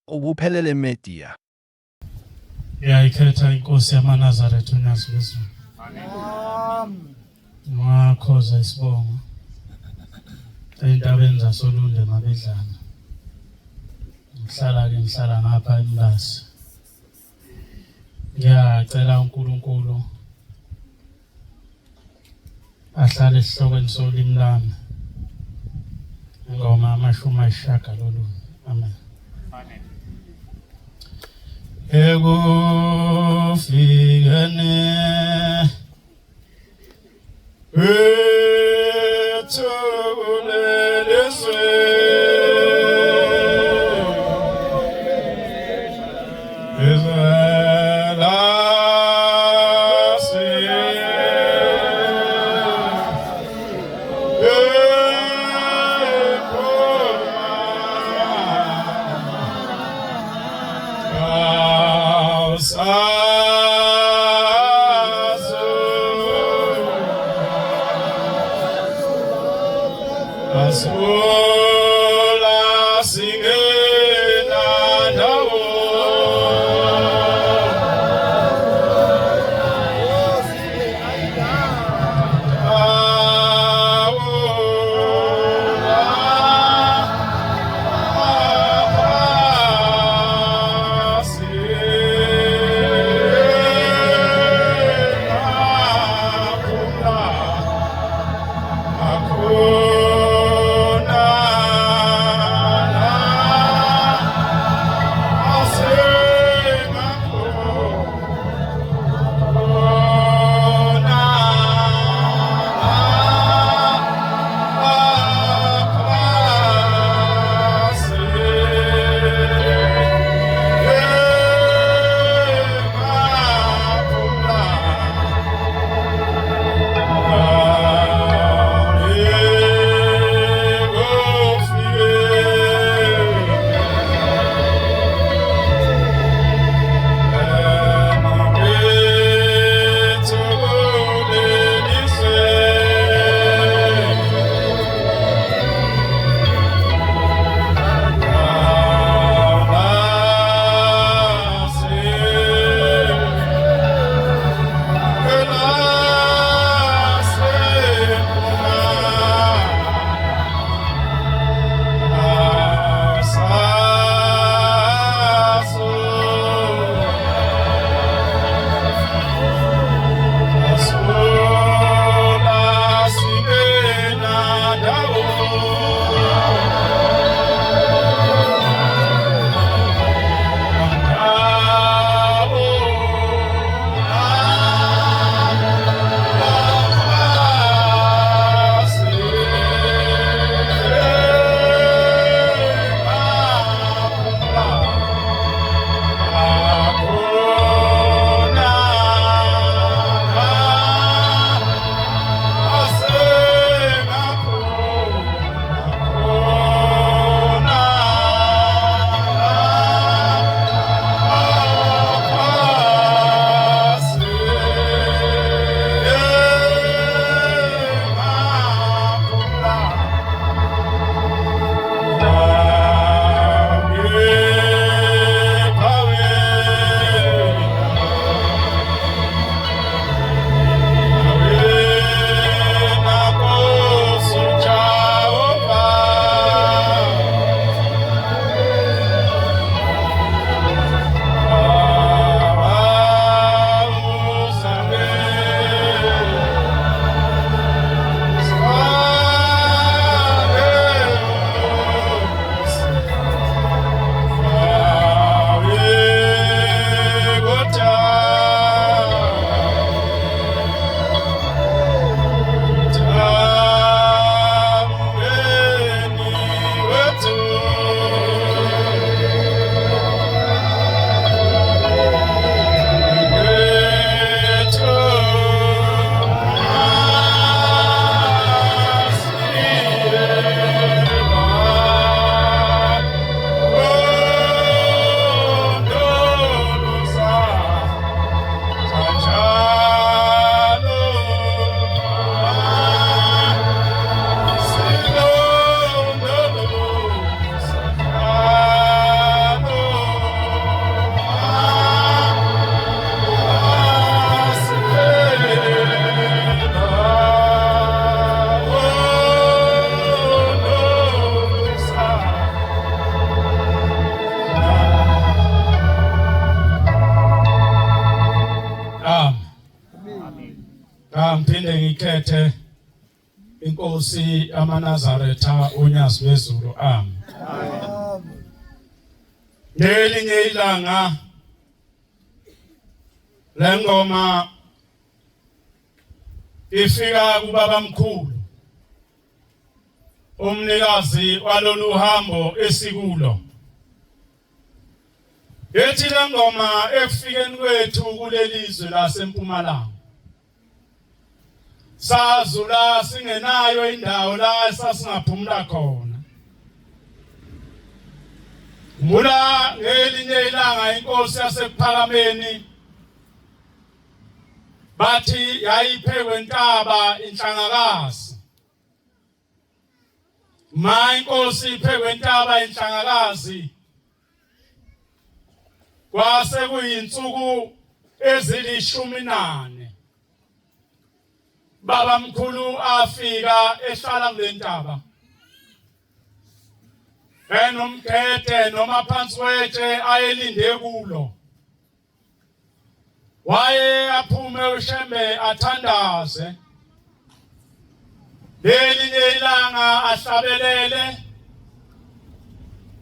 ubuphelele media. Ngiyayikhetha inkosi yamaNazaretha uNyazi wezulu. Ngakhoza isibongo entabeni zasolunde mabedlana. Ngihlala ngapha eMlasi. Ngiyacela uNkulunkulu ahlale esihlokweni solimi lami. Ngoma amashumi ayishagalolunye. Amen. Ekufikeni uyikhethe inkosi amaNazaretha unyazi wezulu amen. Ngelinye ilanga lengoma ifika kubaba mkhulu umnikazi walolu hambo esikulo. Ethi lengoma efikeni kwethu kulelizwe laseMpumalanga sazula singenayo indawo la sasingaphumula khona. Mula ngelinye ilanga inkosi yasephakameni bathi yayiphekwe intaba inhlangakazi. Ma inkosi iphekwe intaba inhlangakazi kwase kuyinsuku ezili-14 baba mkhulu afika ehlala kule ntaba enomgede noma phansi wetshe ayelinde kulo. Waye aphume ushembe athandaze. Ngelinye ilanga ahlabelele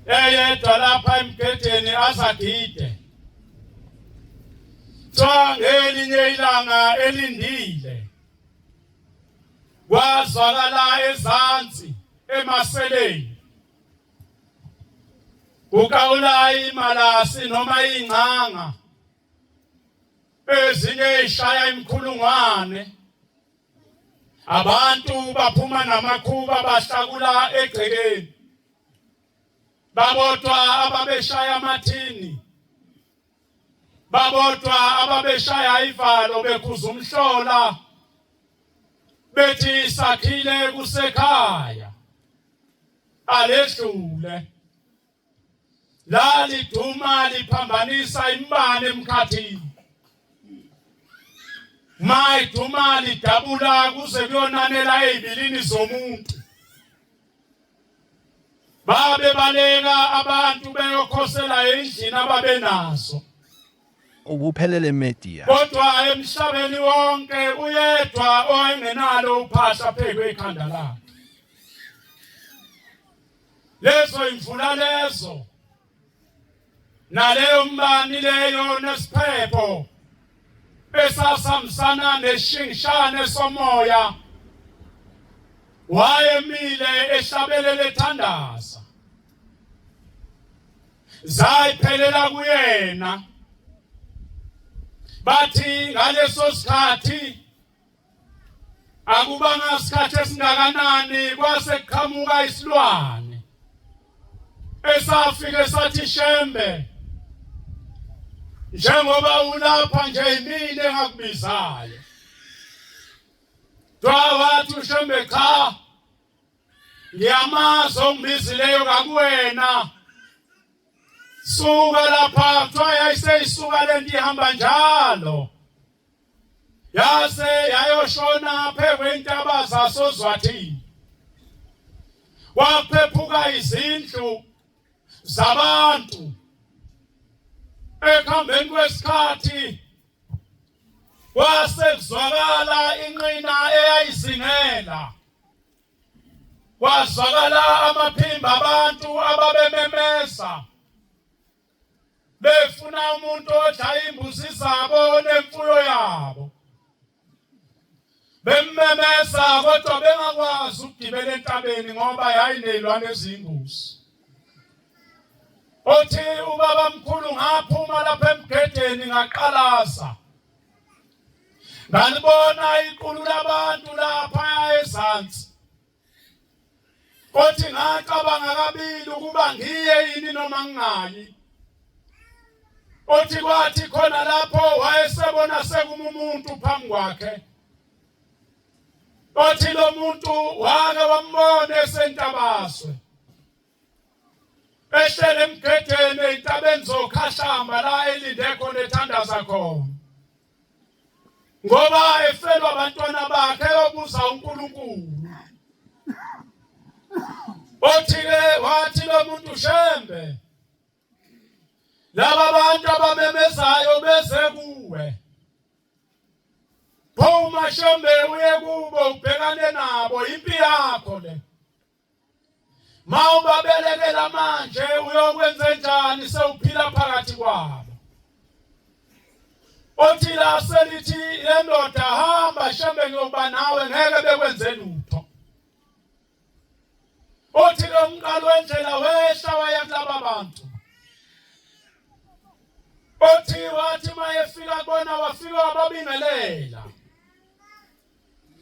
eyedwa lapha emgedeni azagide. Ngelinye ilanga elindile kwazwakala ezansi emaseleni kukawula imalasi noma ingcanga ezinye ishaya imkhulungwane. Abantu baphuma namakhuba bahlakula egcekeni. Babodwa ababeshaya amathini, babodwa ababeshaya ivalo bekhuza umhlola bethi sakhile kusekhaya aledlule. Laliduma liphambanisa imbane emkhathini. Mayiduma lidabula kuze kuyonanela ezibilini zomuntu. Babe baleka abantu beyokhosela endlini ababenazo. Ubuphelele media. Kodwa emhlabeni wonke uyedwa oyengenalo uphahla phekwe ekhanda lakhe. Lezo imvula lezo naleyo mbani leyo nesiphepho esasamsana neshingishane somoya wayemile ehlabelele ethandaza. Zayiphelela kuyena. Bathi ngaleso sikhathi akubanga isikhathi esingakanani kwase kuqhamuka isilwane esafike sathi shembe, njengoba ulapha nje imini engakubizayo. Wathi ushembe cha, ngiyamazi ongibizileyo kakuwena. Suka lapha. Kuthiwa yayiseyisuka lento ihamba njalo yase yayoshona phekwe intaba zasoZwathini. Waphephuka izindlu zabantu. Ekuhambeni kwesikhathi kwase kuzwakala inqina eyayizingela. Kwazwakala amaphimbo abantu ababememeza befuna umuntu odla imbuzi zabo nemfuyo yabo. Bemmemeza kodwa bengakwazi ukugibela entabeni ngoba yayinelwane eziyingozi. Othi ubaba mkhulu ngaphuma lapha emgedeni ngaqalaza. Ngalibona iqulu labantu lapha ezansi. Othi ngacabanga kabili ukuba ngiye yini noma ngingayi. Othi kwathi khona lapho wayesebona sekumuntu phambi kwakhe. Othi lo muntu wake wambona esentabaswe. Ehlele emgedeni entabeni zokhashamba la elinde khona ethandaza khona. Ngoba efelwa abantwana bakhe yobuza uNkulunkulu. Othi-ke wathi lo muntu shembe, laba bantu abamemezayo beze kuwe. phuma Shembe uye kubo ubhekane nabo impi yakho le. Mawubabelekela manje uyokwenza njani sewuphila phakathi kwabo. Othi la selithi lendoda hamba Shembe ngoba nawe ngeke bekwenze lutho. Othi lo mqalo wendlela wehla waya kulaba bantu. Othi wathi mayefika bona wafika wababingelela.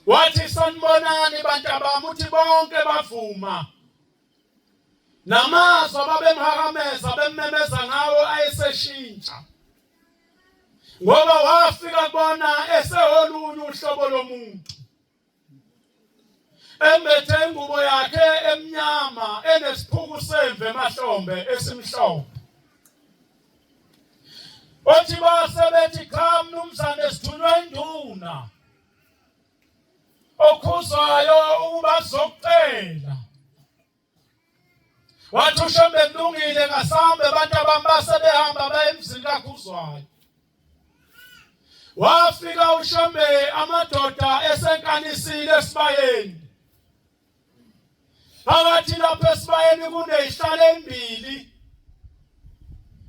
Wathi sanibonani bantu abami uthi bonke bavuma. Namazwi babemhakameza bemmemeza ngawo ayeseshintsha. Ngoba wafika kubona eseholunye uhlobo lomuntu. Embethe ingubo yakhe emnyama enesiphuku semve emahlombe esimhlophe. Othi basebethi cha mnumzane sithunywe induna. Okhuzwayo ukuba zokucela. Wathi uShembe kulungile ngasambe abantu abambase behamba baye emzini kaKhuzwayo. Wafika uShembe amadoda esenkanisile esibayeni. Phakathi lapho esibayeni kunezihlalo ezimbili.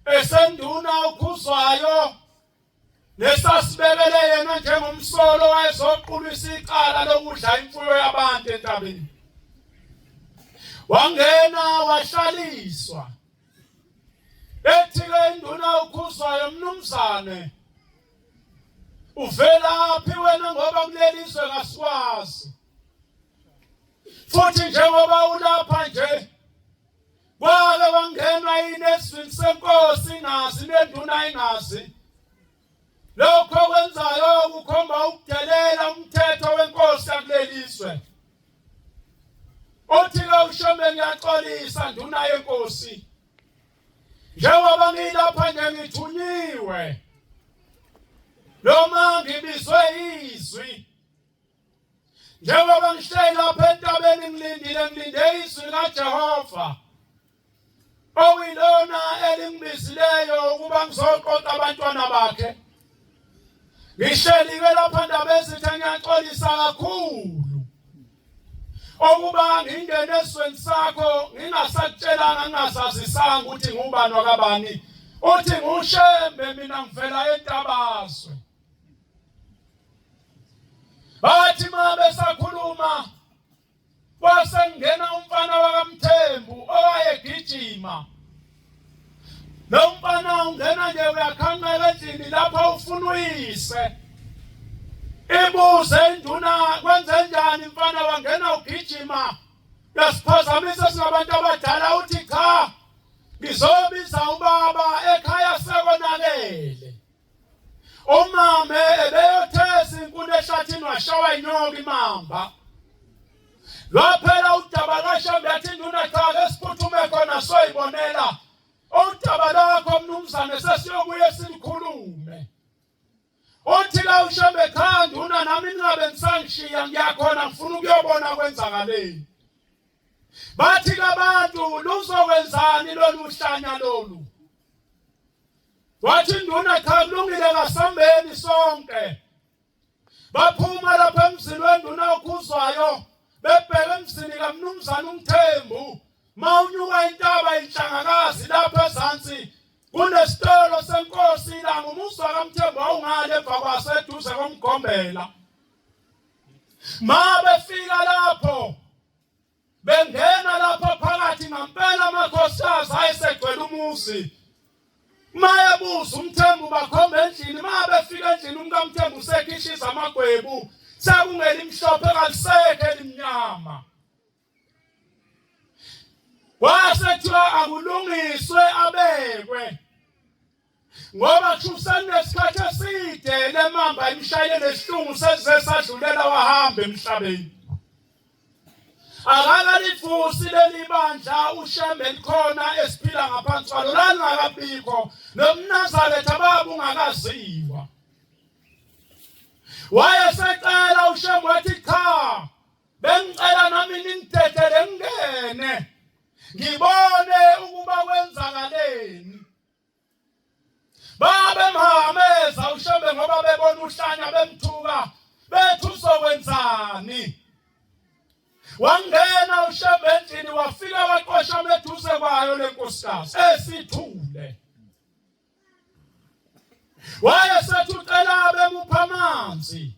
Esenduna uKhuzwayo nesasibekele yena njengomsolo wayezoqulisa icala lokudla imfuyo yabantu entabeni. Wangena wahlaliswa. Ethi-ke induna uKhuzwayo mnumzane. Uvelaphi wena ngoba kulelizwe kasikwazi. Futhi njengoba ulapha nje. Kwake wangenwa yini esizweni senkosi ingazi nenduna ingazi. Lokho kwenzayo kukhomba ukudelela umthetho wenkosi yakulelizwe. Othi-ke uShembe ngiyaxolisa nduna yenkosi. Njengoba ngilapha nje ngithunyiwe. Noma ngibizwe izwi. Njengoba ngihleli lapha entabeni ngilinde izwi kaJehova. Okuyilona elingibizileyo ukuba ngizoqoqa abantwana bakhe. Ngihleli-ke lapha ndaba ezithi ngiyaxolisa kakhulu. Okuba ngingene esweni sakho ngingasakutshelanga ngingasazisanga ukuthi ngubani wakabani. Uthi nguShembe mina ngivela eNtabazwe. Bathi uma besakhuluma kwasengena umfana wakaMthembu owayegijima. Lo mfana ungena nje uyakhanqeka endlini lapho ufuna uyise. Ibuze induna kwenze njani mfana wangena ugijima. Yasiphazamisa singabantu abadala uthi cha ngizobiza ubaba ekhaya sekonakele. Umama ebeyothesa inkuni ehlathini washawa inyoka imamba. Lwaphela udaba kaShembe yathi induna cha ke siphuthume khona soyibonela. Udaba lakho mnumzane sesiyobuye silikhulume. Uthi la uShembe cha nduna nami ningabe nisangishiya ngiyakhona ngifuna ukuyobona kwenzakaleni. Bathi kabantu luzokwenzani lolu hlanya lolu. Wathi induna cha kulungile ngasambeni sonke. Baphuma lapha emzini wenduna uKhuzwayo bebheka emzini kaMnumzane uMthembu. Mawunyuka intaba inhlangakazi lapha ezantsi kunesitolo senkosi la ngumuzwa kaMthembu awungale emva kwaseduze komgombela. Ma befika lapho bengena lapha phakathi ngempela amakhosikazi ayesegcwele umuzi. Mayebuza uMthembu bakhomba endlini mabefika endlini umkaMthembu usekhishisa amagwebu sekungeli imhlophe kalisekho elimnyama. Wasethiwa akulungiswe abekwe. Ngoba kusenesikhathi eside lemamba imshayele neshlungu sesize sadlulela wahamba emhlabeni. Akalifusi leli bandla uShembe likhona esiphila ngaphansi kwalo langakabikho nomNazaretha ababa ungakaziwa. Wayesecela uShembe wathi cha bengicela nami ningidedele ngene ngibone ukuba kwenzakaleni. Babemhameza uShembe ngoba bebona uhlanya bemthuka bethu uzokwenzani. Wangena uShembe endlini wafika waqosha ameduze kwayo lenkosikazi esithule. Wayesethi ucela bemupha amanzi.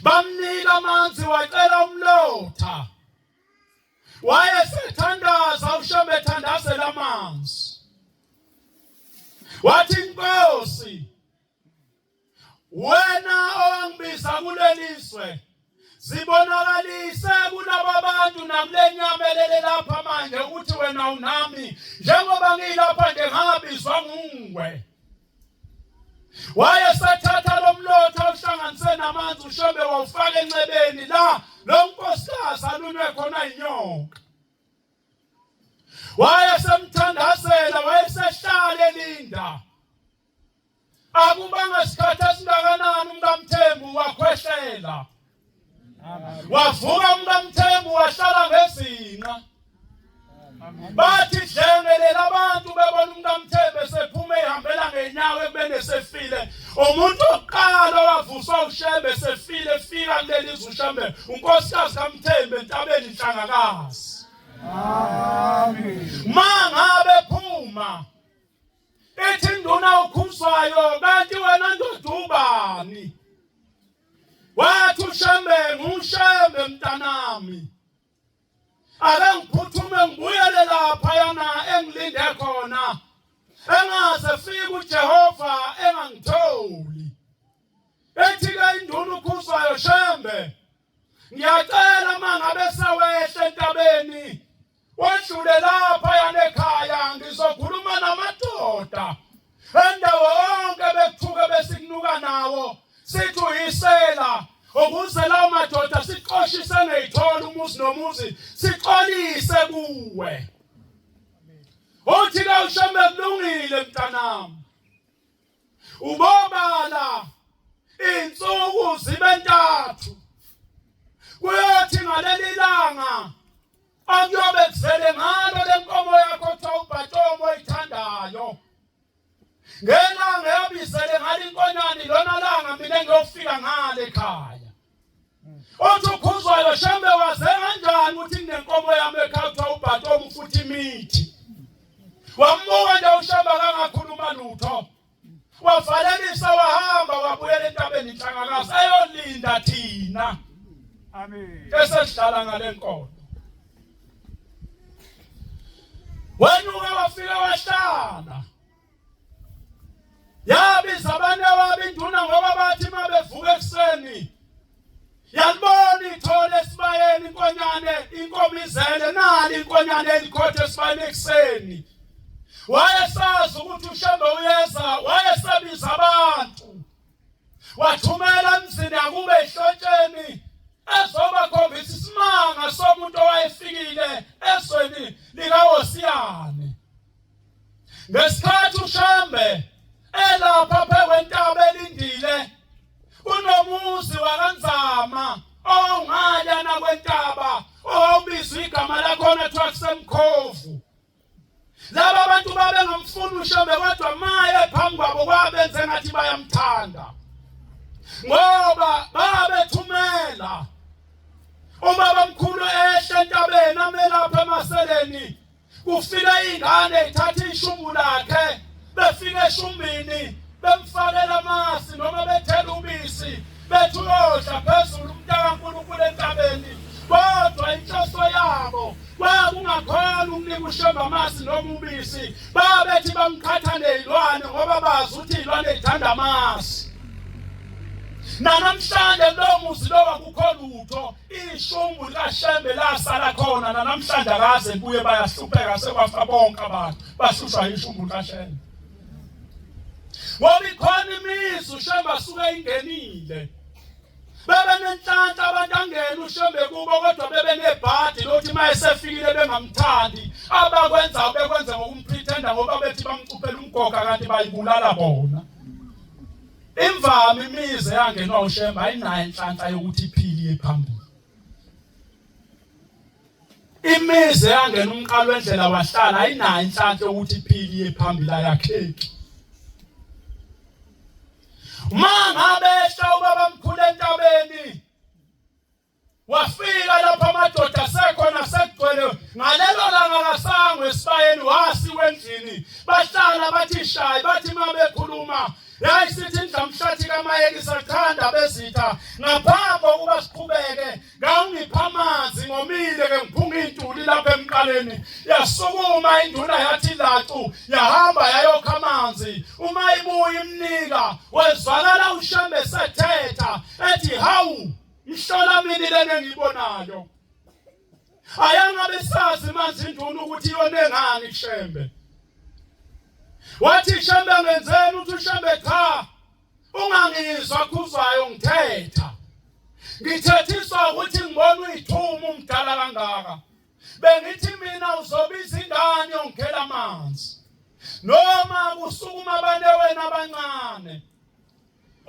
Bamnika amanzi wacela umlotha. Wayesethandaza uShembe ethandazela amanzi. Wathi Nkosi, wena owangibiza kuleliswe zibonakalise kulabo bantu nakulenyama lapha manje ukuthi wena unami njengoba ngilapha nje ngabizwa nguwe. Wayesethatha lo mlotha uhlanganise namanzi uShembe wawufaka encebeni la lo nkosikazi alunywe khona inyoka. Wayesemthandazela wayesehlala elinda. Akubanga isikhathi esingakanani umkaMthembu wakhwehlela. Wavuka umkaMthembu wahlala ngezinqa. Bathi dlengelela abantu bebona umkaMthembu esephuma ehambela ngenyawo ekubeni esefile. Umuntu oqala wavuswa uShembe esefile efika kuleli izwe uShembe unkosikazi kaMthembu entabeni inhlangakazi. Amen. Mangabe phuma ethi induna ukhuzwayo kanti wena ndoda ubani? Wathi uShembe nguShembe mntanami. Ake ngiphuthume ngibuyele lapha yana engilinde khona. Engaze fika uJehova engangitholi. Ethi ke induna ukhuzwayo Shembe, ngiyacela mangabe sawehle entabeni wadlule lapha yana ekhaya ngizokhuluma namadoda. Endawo onke bekuthuke besikunuka nawo sithi uyisela ukuze lawo madoda siqoshise ngeyithola umuzi nomuzi sixolise kuwe. Uthi ke uShembe kulungile mntanami. Ubobala insuku zibe ntathu. Kuyothi ngaleli langa akuyobe kuvele ngalo lenkomo yakho uThawubhatomo oyithandayo. Ngelanga yabizele ngale inkonyane lona langa mina ngiyofika ngale ekhaya. Uthi ukhuzwayo Shembe waze kanjani ukuthi nginenkomo yami ekhaya uThawubhatomo futhi imithi. Wamuka nje uShembe kangakhuluma lutho. Wavalelisa wahamba wabuyela entabeni inhlangakazi ayolinda thina. Amen. Esesihlala ngale nkomo. Wenuka wafika wahlala. Yabiza abantu ababinduna ngoba bathi mabevuka ekseni. Yalibona ithole esibayeni inkonyane inkomo izele nali inkonyane elikhothe esibayeni ekseni. Wayesazi ukuthi uShembe uyeza, wayesabiza abantu. Wathumela emzini akube ehlotsheni ezobakhombisa isimanga somuntu owayefikile esweni likaWosiyane. Ngesikhathi uShembe elapha phekwentaba elindile kunomuzi wakaNzama ongaya nakwentaba obizwa igama lakhona kuthiwa kuseMkhovu. Laba bantu babengamfuni uShembe kodwa maye phambi kwabo kwabenze ngathi bayamthanda. Ngoba babethumela ubabamkhulu ehle entabeni amelapha emaseleni. Kufika ingane ithatha ishumbu lakhe befika eshumbini bemfakela amasi noma bethela ubisi bethi uyodla phezulu umntakaNkulunkulu entabeni. Kodwa inhloso yabo kwakungakhona ukunika uShembe amasi noma ubisi. Babethi bamqhatha nezilwane ngoba bazi ukuthi izilwane zithanda amasi. Nanamhlanje lo muzi lo akukho lutho. Ishumbu likaShembe lasala khona nanamhlanje akaze kuye bayahlupheka sekwafa bonke abantu bahlushwa ishumbu likaShembe. Ngoba ikhona imizi uShembe asuke ingenile. Bebe nenhlanhla abantu angena uShembe kubo kodwa bebe nebhadi lokuthi mayesefikile bengamthandi. Abakwenza bekwenze ngokumpretenda ngoba bethi bamcuphela umgoga kanti bayibulala bona. Imvama imizi yangenwa uShembe ayinayo inhlanhla yokuthi iphile phambili. Imizi yangena umqalo wendlela wahlala ayinayo inhlanhla yokuthi iphile phambili ayakheki. Mangabehla ubaba mkhulu entabeni wafika lapha amadoda asekhona sekugcwele ngalelo langa kasangwe esibayeni wasiwe endlini bahlala bathi shayi bathi mabekhuluma yayisithi indlamhlathi kaMayeki sathanda bezitha ngaphambi kokuba siqhubeke ngawungipha amanzi ngomile ke ngiphunga intuli lapha emqaleni yasukuma induna yathi lacu yahamba yayokha amanzi uma ibuya imnika wezwakala uShembe sethetha ethi hawu ihlola mina lena engibonayo ayangabe sazi manje induna ukuthi yone ngani kuShembe wathi Shembe ngenzeni uthi uShembe cha ungangizwa khuzwayo ngithetha ngithethiswa ukuthi ngibona uyithuma umdala kangaka bengithi mina uzobiza ingane yongikhela amanzi noma kusukuma abanewena abancane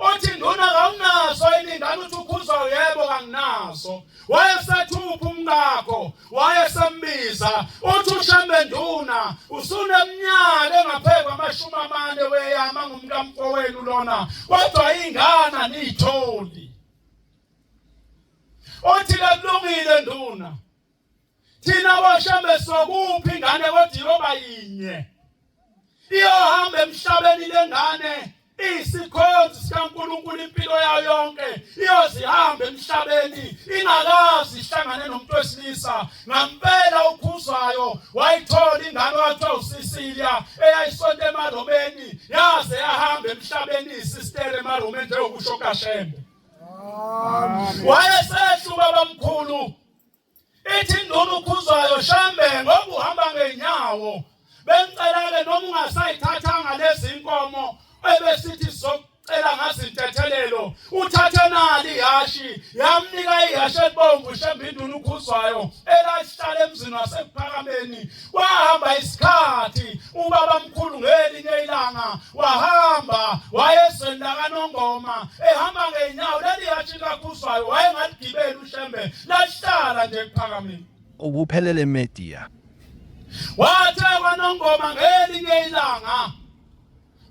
uthi nduna kawunazo iningane uthi ukhuzwa yebo kanginazo wayesathupha umngakho wayesembiza uthi uShembe nduna usuneminyaka engaphezulu kwama40 weyama ngumkamfowenu lona kodwa ingane niyitholi uthi kulungile nduna thina waShembe sokuphi ingane kodwa iyoba yinye iyohamba emhlabeni lengane isikhonzi sikaNkulunkulu impilo yayo yonke iyozihamba emhlabeni ingakazi ihlangane nomuntu wesilisa ngampela ukhuzwayo wayithola ingane wathiwa uSisilia eyayisonto emaromeni yaze yahamba emhlabeni isistere emaromeni njengokusho kaShembe wayesehla ubaba mkhulu ithi nduna ukhuzwayo Shembe ngoba uhamba ngenyawo bengicela-ke noma ungasayithathanga lezi inkomo ebesithi socela ngazintethelelo uthathe nali ihashi yamnika ihashi elibomvu Shembe induna ukhuzwayo elahlala emzini wasephakameni wahamba isikhathi ubaba mkhulu ngelinye ilanga wahamba wayezweni lakaNongoma ehamba ngenyawo leli hashi kakhuzwayo wayengaligibeli uShembe lahlala nje ephakameni Ubuphelele Media wathe kwaNongoma ngelinye ilanga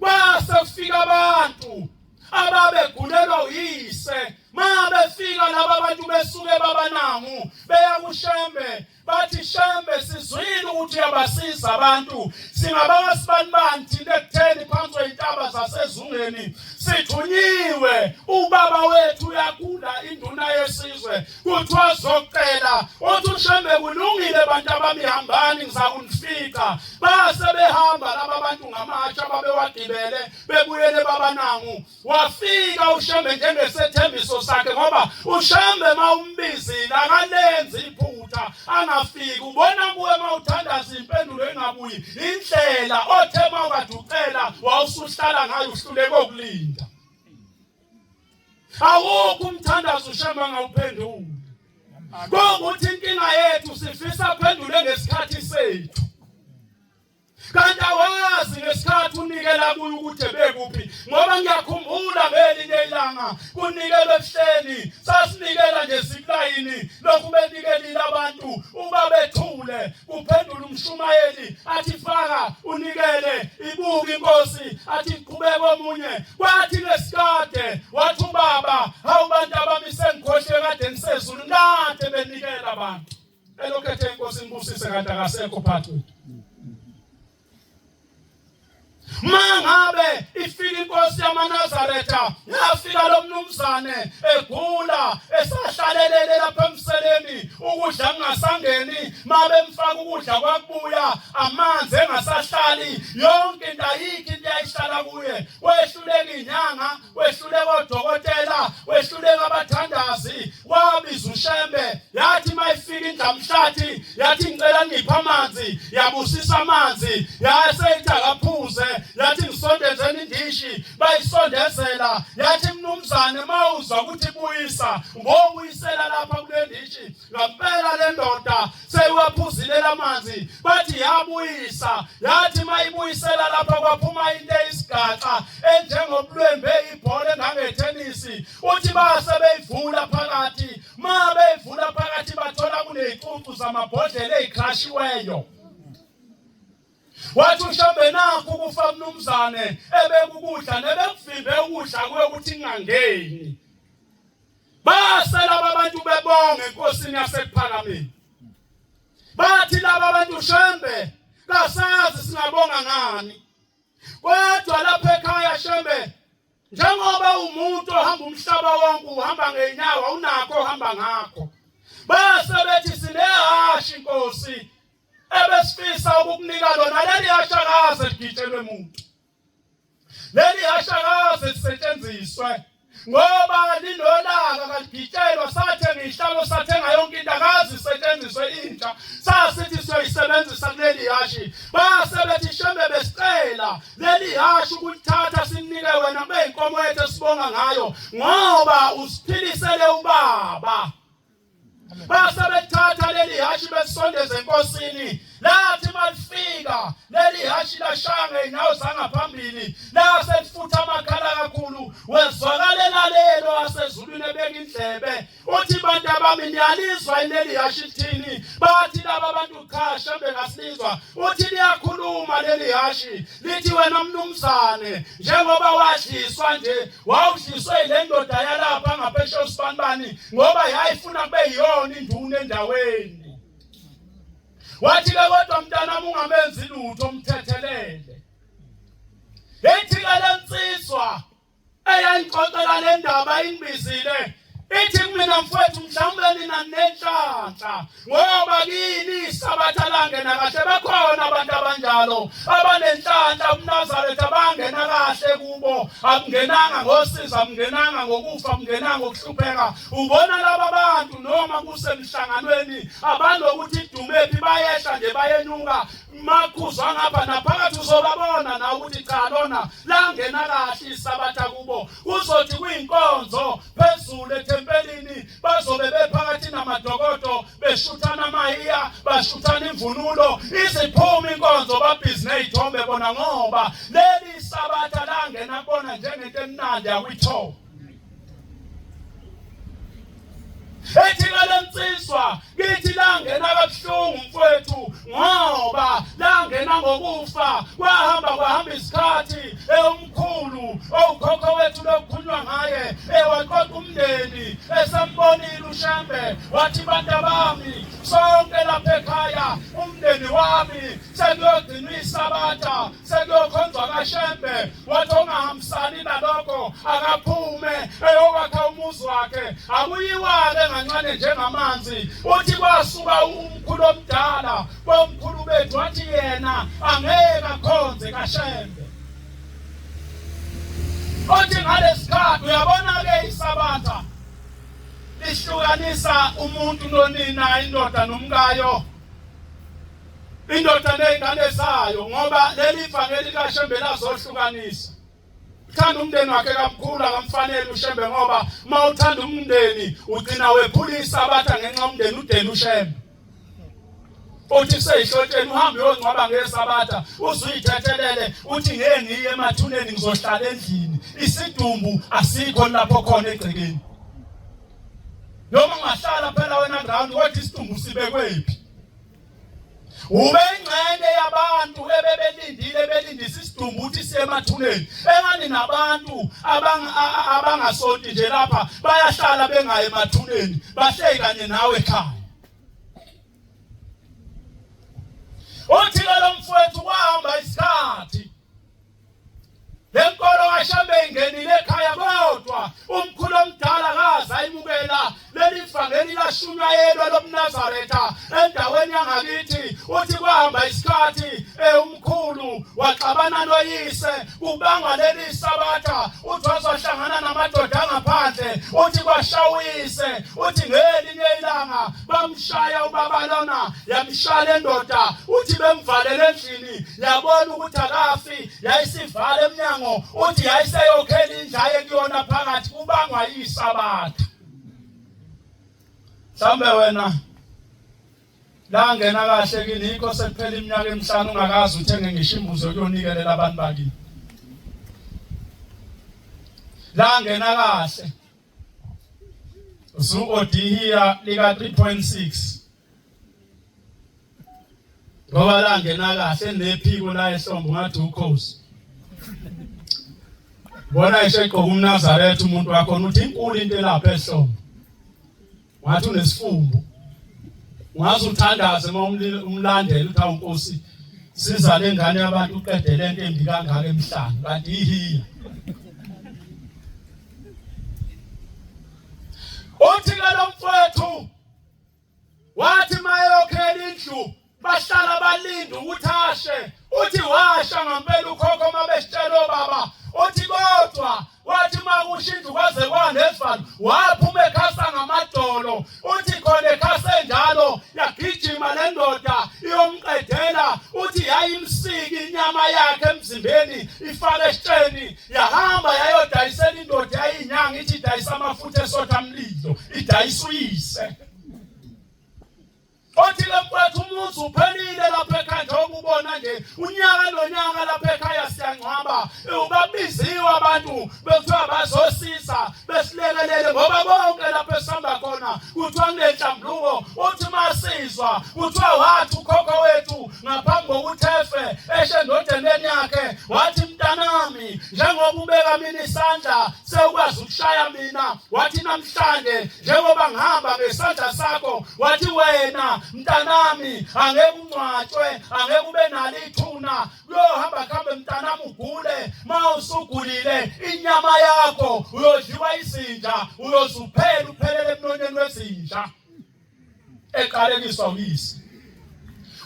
wasefika abantu ababegulelwa uyise mabefika laba abantu besuke babanangu beya kuShembe bathi Shembe sizwile ukuthi uyabasiza abantu singabasibani thina ekutheni phansi kwezintaba zasezungeni sithunyiwe ubaba wethu uyagula induna yesizwe kuthiwa zokucela uthi uShembe kulungile bantu abamihambani ngizakunifika base behamba laba bantu ngamatsha babewagibele bebuyele babanangu wafika uShembe njengesethembiso sakhe ngoba uShembe mawumbizile akalenzi iphutha angafiki ubona kuwe mawuthandaza impendulo engabuyi indlela othe mawukaducela wawusuhlala ngayo uhluleke ukulinda awukho umthandazo uShembe angawuphenduli ngokuthi inkinga yethu sifisa phendule ngesikhathi sethu kanti awazi ngesikhathi unikela kuyo ukuthi ebekuphi ngoba ngiyakhumbula ngelinye ilanga kunikelwe ebuhleni sasinikela nje zikulayini lokhu benikelile abantu uba bethule kuphendula umshumayeli athi faka unikele ibuka inkosi athi qhubeka omunye kwathi lesikade wathi ubaba hawu bantu abami sengikhohle kade ngisezulu nade benikela abantu elokhethe inkosi inibusise kanti akasekho phakathi kwethu mangabe ifika inkosi yamaNazaretha yafika lo mnumzane egula esahlalelele lapha emseleni ukudla kungasangeni mabe mfaka ukudla kwakubuya amanzi engasahlali yonke into ayikho into ayihlala kuye wehluleka inyanga wehluleka odokotela wehluleka abathandazi wabiza uShembe yathi mayifika indlamhlathi yathi ngicela ngipha amanzi yabusisa amanzi yaseyithi akaphuze yathi ngisondezeni indishi bayisondezela yathi mnumzane mawuzwa ukuthi buyisa ngobuyisela lapha kule ndishi ngampela le ndoda seyiwaphuzile lamanzi bathi yabuyisa yathi mayibuyisela lapha kwaphuma into eyisigaxa enjengobulwembe ibhola engangetenisi uthi base beyivula phakathi ma beyivula phakathi bathola kunezicucu zamabhodlela ezikrashiweyo wathi uShambe nakho kufa mnumzane ebekukudla nebekuvimbe ukudla kuye ukuthi ingangeni. Base laba bantu bebonge enkosini yasePhalamende. Bathi laba abantu uShambe kasazi singabonga ngani. Kodwa lapha ekhaya Shambe njengoba umuntu ohamba umhlaba wonke uhamba ngeenyawo unakho ohamba ngakho. Base bethi sinehashi inkosi ebesifisa ukukunika lona leli hashakazi ligitshelwe umuntu. Leli hashakazi lisetshenziswe ngoba linolaka kaligitshelwa sathenga ihlalo sathenga yonke into akazi isetshenziswe intsha sasithi siyoyisebenzisa kuleli hashi. Base bethi Shambe besicela leli hashi ukuthatha sinike wena kube inkomo yethu esibonga ngayo ngoba usiphilisele ubaba. Base bethatha leli hashi besondeza enkosini. Lathi malifika leli hashi lashanga inyawo zangaphambili lase lifutha amakhala kakhulu wezwakalela lelo asezulwini ebeka indlebe uthi bantu abami niyalizwa leli hashi lithini. Bathi laba abantu cha Shambe ngasilizwa. Uthi liyakhuluma leli hashi lithi wena mnumzane njengoba wadliswa nje wawudliswe ile ndoda yalapha ngaphesheya usibanibani ngoba yayifuna kube yiyona induna endaweni. Wathi ke kodwa mntana ungamenzi lutho umthethelele. Ethi ke lensizwa eyayixoxela le ndaba ingibizile ithi kumina mfowethu mhlawumbe nina nenhlanhla ngoba kini isabatha langena kahle bakhona abantu abanjalo abanenhlanhla uMnazaretha abangena kahle kubo akungenanga ngosiza akungenanga ngokufa akungenanga ngokuhlupheka. Ubona laba abantu noma kusemhlanganweni abantu ukuthi idumephi bayehla nje bayenyuka makhuzwa ngapha naphakathi uzobabona na ukuthi cha lona langena kahle isabatha kubo. Uzothi kuyinkonzo phezulu etempelini bazobe bephakathi namadokodo beshuthana amahiya bashuthana imvunulo iziphuma inkonzo babhizi nezithombe bona ngoba leli isabatha langena bona njengento emnandi yakuyithoba. Ethi lensizwa kithi langena kabuhlungu mfowethu ngoba langena ngokufa kwahamba isikhathi umkhulu okhokho wethu lokukhulunywa ngaye waqoqa umndeni esembonile uShambe wathi bantu bami sonke lapha ekhaya umndeni wami sekuyogcinwa isabatha sekuyokhonzwa kaShambe. Wathi ongahambisani nalokho akaphume eyokwakha umuzi wakhe akuyiwake kancane njengamanzi. Uthi kwasuka umkhulu omdala bomkhulu bethu wathi yena angeke akhonze kaShambe. Uthi ngalesikhathi uyabona ke isabatha lihlukanisa umuntu nonina indoda nomkayo indoda nezingane zayo ngoba leli ivangeli kaShambe lazohlukanisa. Uthanda umndeni wakhe kakhulu akamfanele uShambe ngoba mawuthanda umndeni ugcina wephula isabatha ngenxa umndeni udeni uShambe. Uthi seyihlotsheni uhambe uyongcwaba ngesabatha uzuyithethelele uthi ngeke ngiye emathuneni ngizohlala endlini isidumbu asikho lapho khona egcekeni. Noma ungahlala phela wena ground wathi isidumbu sibekwephi. Ube ingxenye yabantu belindisa isidumbu uthi siye emathuneni engani nabantu abangasonti nje lapha bayahlala bengaye emathuneni bahleki kanye nawe ekhaya. Uthi lo mfowethu kwahamba isikhathi lenkolo kaShambe ingenile ekhaya kodwa umkhulu omdala kaze ayimukela leli ivangeli lashunyayelwa loMnazaretha endaweni yangakithi. Uthi kwahamba isikhathi umkhulu waxabana noyise kubanga leli sabatha. Uthi wazohlangana namadoda angaphandle uthi kwashawise. Uthi ngelinye ilanga bamshaya ubaba lona yamshaya endoda. Uthi bemvalele endlini yabona ukuthi akafi yayisivala emnyango. Uthi yayiseyokhela indlaye kuyona phakathi kubangwa yisabatha. Mhlambe wena langena kahle kini yikho sekuphela iminyaka emihlanu ungakazi uthenge ngisho imbuzo kuyonikelela abantu bakini. Langena kahle usu-odihiya lika 3.6 ngoba la ngena kahle nephiko la ehlombo ngathi ukhosi bona esheqoka umNazaretha umuntu wakho uthi inkulu into elapha ehlombo wathi unesifumbu ungaze uthandaze uma umlandela uthi awunkosi siza lengane yabantu uqedele into embi kangaka emhlanje kanti ihiya uthi ke lo mfowethu wathi mayokhela indlu bahlala balinda ukuthi ashe uthi washa ngempela ukhokho mabesitshela baba uthi kodwa wathi makusha indlu kwaze kwanevalo waphuma ekhasa ngamadolo uthi khona ekhasa njalo yagijima le ndoda iyomqedela uthi yayimsiki inyama yakhe emzimbeni ifaka esitsheni yahamba yayodayisela indoda yayinyanga ithi dayisa amafutha esotha mlilo idayisa uyise othi le mfowethu umuzi uphelile lapha ekhaya ubona nje unyaka nonyaka lapha ekhaya siyangcwaba ubabiziwe abantu bekuthiwa bazosiza besilekelele ngoba bonke lapha esihamba khona kuthiwa kunenhlambuluko uthi masizwa kuthiwa wathi ukhokho wethu ngaphambi kokuthi efe eshe endodeni yakhe wathi mntanami njengoba ubeka mina isandla sewukwazi ukushaya mina wathi namhlanje njengoba ngihamba ngesandla sakho wathi wena mntanami angeke ungcwatshwe angeke ube nalo ithuna uyohamba khambe mntanami ugule mawusugulile inyama yakho uyodliwa izinja uyozuphela uphelele emnonyeni wezinja eqalekiswa uyise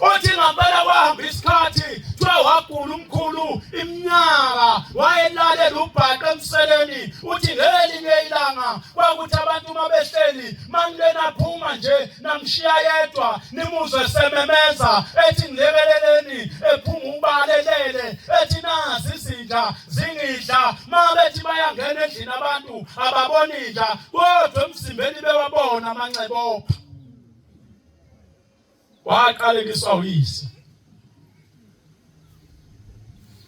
uthi ngempela kwahamba isikhathi kuthiwa wagula umkhulu iminyaka wayelalela ubhaqe emseleni uthi ngelinye ilanga kwakuthi abantu mabehleli manilena phuma nje namshiya yedwa nimuzwe sememeza ethi ngilekeleleni ephuma ubalelele ethi nazi izinja zingidla mabethi bayangena endlini abantu ababoni inja kodwa emzimbeni bewabona amanxebopha waqalekiswa uyise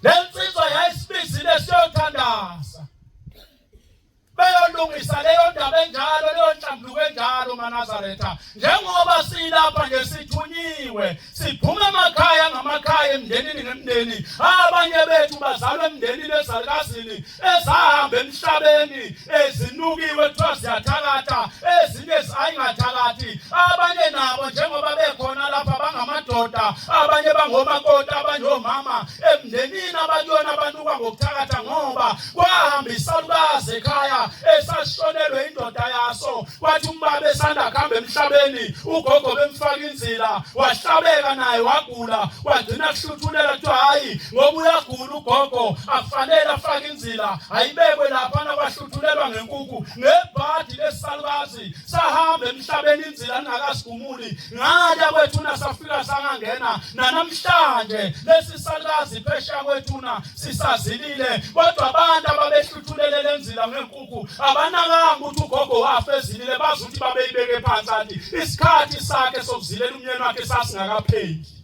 lensizwa yayisibizile siyothandaza beyolungisa leyo ndaba enjalo leyo nhlambuluko enjalo maNazaretha njengoba silapha nje sithunyiwe siphume emakhaya ngamakhaya emndenini ngemndeni abanye bethu bazalwa emndenini ezalukazini ezahamba emhlabeni ezinukiwe kuthiwa ziyathakatha ezinye ayingathakathi abanye nabo njengoba bekhona lapha bangamadoda abanye bangomakoti abanye omama emndenini abakuyona abantu kwangokuthakatha ngoba kwahamba isalukazi ekhaya esashonelwe indoda yaso kwathi umbaba esanda khamba emhlabeni ugogo bemfaka inzila wahlabeka naye wagula wagcina kuhluthulela kuthi hayi ngoba uyagula ugogo akufanele afake inzila ayibekwe lapha nakwahluthulelwa ngenkukhu ngebhadi lesalukazi sahamba emhlabeni inzila ningakasigumuli ngala kwethuna safika sangangena namhlanje lesi salukazi phesha kwethuna sisazilile kodwa abantu ababehluthulela lenzila ngenkukhu abanakanga ukuthi ugogo wafa ezilile bazuthi babeyibeke phansi athi isikhathi sakhe sokuzilela umnyeni wakhe sasingakapheli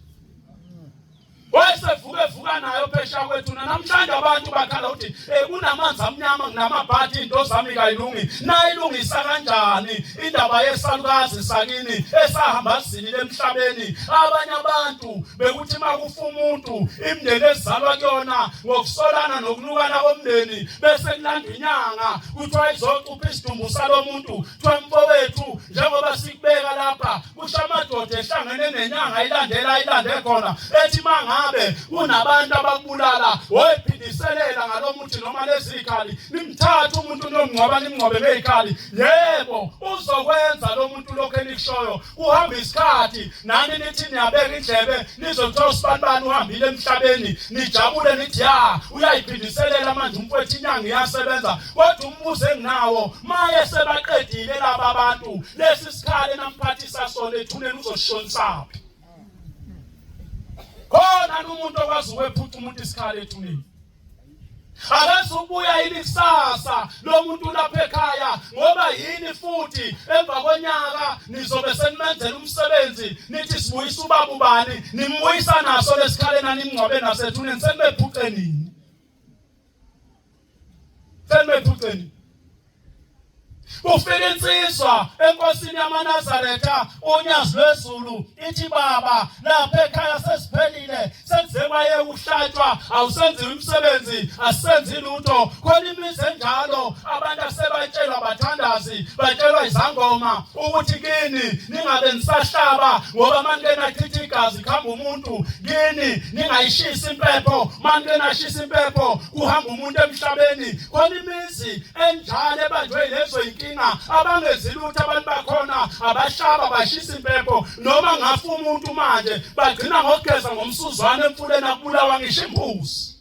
wayesevuka nayo phesha kwethu namhlanje abantu bakhala ukuthi kunamanzi amnyama kunamabhadi into zami kayilungi nayilungisa kanjani indaba yesalukazi sakini esahamba zilile emhlabeni abanye abantu bekuthi makufa umuntu imndeni ezalwa kuyona ngokusolana nokunukana komndeni bese kulandwa inyanga kuthiwa izocupha isidumbu salomuntu kuthiwa mfowethu njengoba sikubeka lapha kusho amadoda ehlangene nenyanga ilande khona ethi manga kunabantu abakubulala woyiphindiselela ngalomuthi noma lezikhali nimthatha umuntu nomngcwaba nimngcwabe ngezikhali yebo uzokwenza lo muntu lokho enishoyo kuhamba isikhathi nani nithi niyabeka indlebe nizothola usibanibani uhambile emhlabeni nijabule nithi ya uyayiphindiselela manje umfowethu inyanga iyasebenza kodwa umbuzo enginawo maye sebaqedile laba abantu lesi sikhali namphathisa sona ethuneni uzosishonisa khona umuntu okwazi ukwephutha umuntu isikhali ethuneni akazubuya yini kusasa lo muntu lapha ekhaya ngoba yini futhi emva konyaka nizobe senimenzela umsebenzi nithi sibuyisa ubaba ubani nimbuyisa naso lesikhali nanimngcwabe nasethuneni senibephuce nini Kufika insizwa enkosini yamaNazaretha unyazi lwezulu ithi baba lapha ekhaya sesiphelile senzekwaye ukuhlatshwa awusenzi umsebenzi asenzi lutho khona imizi enjalo abantu asebatshelwa bathandazi batshelwa izangoma ukuthi kini ningabe nisahlaba ngoba manje nachitha igazi khamba umuntu kini ningayishisa impepho manje nashisa impepho kuhamba umuntu emhlabeni khona imizi enjalo ebanjwe lezo inkinga abangezilutho abantu bakhona abahlaba bashisa impepho noma ngafa umuntu manje bagcina ngogeza ngomsuzwane emfuleni akubulawa ngisho imbuzi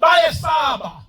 bayesaba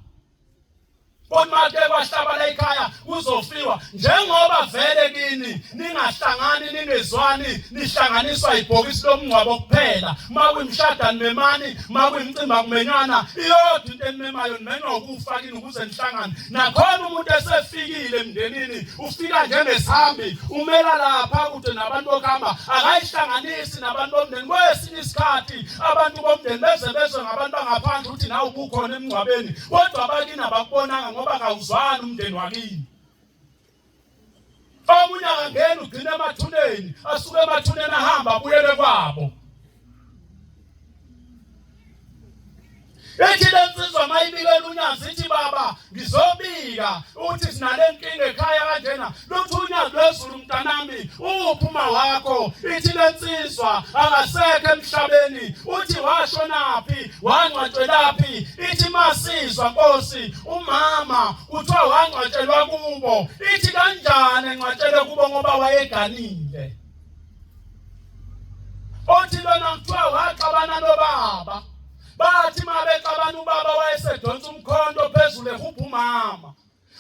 kodwa ke kwahlaba la ekhaya kuzofiwa njengoba vele kini ningahlangani ningezwani nihlanganiswa ibhokisi lomngcwabo kuphela makuyimshada nemani makuyimcimba kumenyana iyodwa into enimemayo nimenywa ukufa kini ukuze nihlangane nakhona umuntu esefikile emndenini ufika njengesihambi umela lapha kude nabantu okuhamba akayihlanganisi nabantu bomndeni kwesinye isikhathi abantu bomndeni bezwe ngabantu angaphandle ukuthi nawe ubukhona emngcwabeni kodwa abakini abakubonanga ngoba kawuzwani umndeni wakini omunye akangena ugcina emathuneni asuke emathuneni ahamba abuyele kwabo ethi lensizwa mayibikela unyazi ithi baba ngizobika uthi sinale nkinga ekhaya kanjena luthi unyazi lwezulu mntanami uphuma wakho ithi lensizwa akasekho emhlabeni uthi washonaphi wangcwatshelaphi ithi masizwa Nkosi umama kuthiwa wangcwatshelwa kubo ithi kanjani engcwatshele kubo ngoba wayeganile othi lona kuthiwa waxabana nobaba bathi mabexabana ubaba wayesedonsa umkhonto phezulu ehupha umama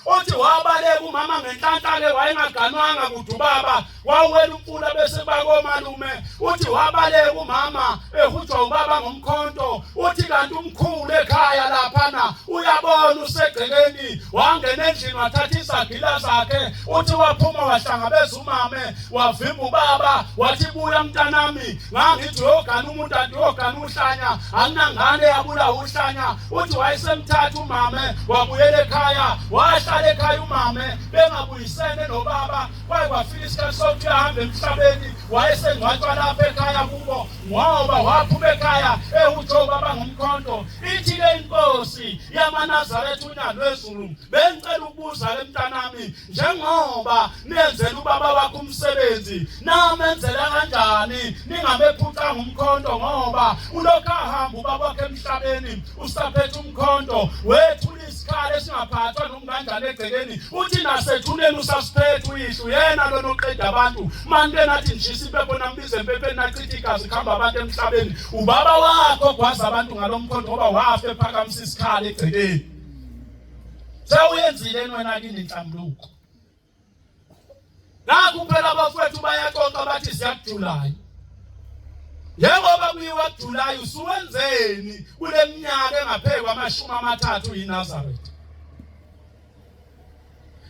uthi wabaleka umama ngenhlanhla ke wayengaganwanga kuthi ubaba wawela umfula bese bakomalume uthi wabaleka umama ehujwa ubaba ngomkhonto uthi kanti umkhulu ekhaya laphana uyabona usegcekeni wangena endlini wathatha izagila zakhe uthi waphuma wahlangabeza umame wavimba ubaba wathi buya mntanami ngangithi yogana umuntu andiyogana uhlanya anginangane yabula uhlanya uthi wayesemthatha umame wabuyela ekhaya wahlala ekhaya umame bengabuyisene nobaba kwafika isikhathi sokuthi ahambe emhlabeni wayesengcwatshwa lapha ekhaya kubo ngoba waphuma ekhaya ehutsho ubaba ngomkhonto ithi ke inkosi yamaNazaretha unyazi lwezulu bengicela ukubuza ke mntanami njengoba nenzela ubaba wakho umsebenzi namenzela kanjani ningabephuca ngomkhonto ngoba ulokhu ahamba ubaba wakhe emhlabeni usaphethe umkhonto wethu isikhala esingaphathwa nomkanjani egcekeni uthi nasethuneni usasiphethe uyihlo yena lona oqeda abantu manje nathi njisa impepho nambize empepeni nachitha igazi khamba abantu emhlabeni ubaba wakho gwaza abantu ngalomkhonto ngoba wafa ephakamisa isikhala egcekeni sewuyenzile wena kini inhlambuluko naku phela abafowethu bayaxoxa bathi siyakujulayo njengoba kuyiwa kuJulayi usuwenzeni kule minyaka engaphezulu kwama-30 yiNazaretha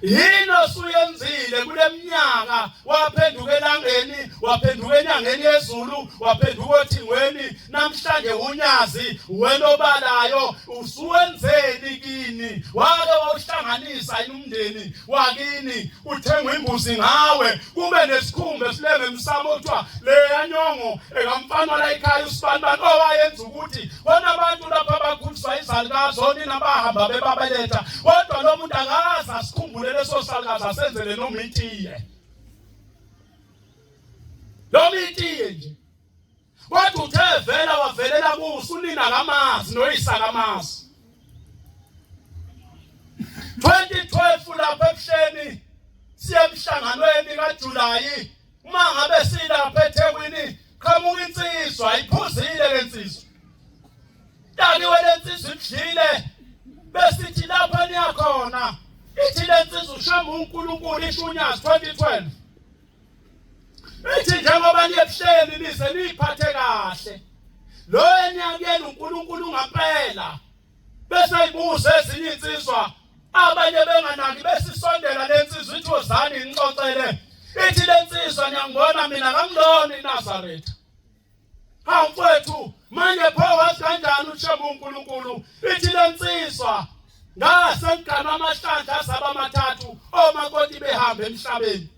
yini osuyenzile kule minyaka waphenduka elangeni waphenduka enyangeni yezulu waphenduka othingweni namhlanje unyazi wena obalayo usuwenzeni kini wake wawuhlanganisa umndeni wakini uthengwe imbuzi ngawe kube nesikhumbe silenge emsamo kuthiwa leya nyongo ekamfana la ekhaya usibanibani owayenza ukuthi bona abantu lapha abakhutshwa izalukazi onina abahamba bebabeletha kodwa lo muntu akazi asikhumbule leso salukazi asenzele noma itiye nje kodwa uthe vela wavelela kuso unina kamazi noyisa kamazi 2012 lapha ebuhleni siya emhlanganweni kaJulayi uma ngabe silapha eThekwini qhamuka insizwa iphuzile lensizwa takiwe lensizwa idlile besithi lapha niyakhona ithi lensizwa ushamba uNkulunkulu ishunyazi 2012 ithi njengoba niyebuhleni nize niphathe kahle lo enyakeni uNkulunkulu ungampela bese ibuza ezinye insizwa abanye benganaki besisondela lensizwa ithi wozani inxoxele ithi lensizwa ngiyangibona mina ngangilona iNazaretha mfowethu manje pho wazi kanjani ushamba uNkulunkulu ithi lensizwa ngase ngigana amahlandla asaba amathathu omakoti behambe emhlabeni.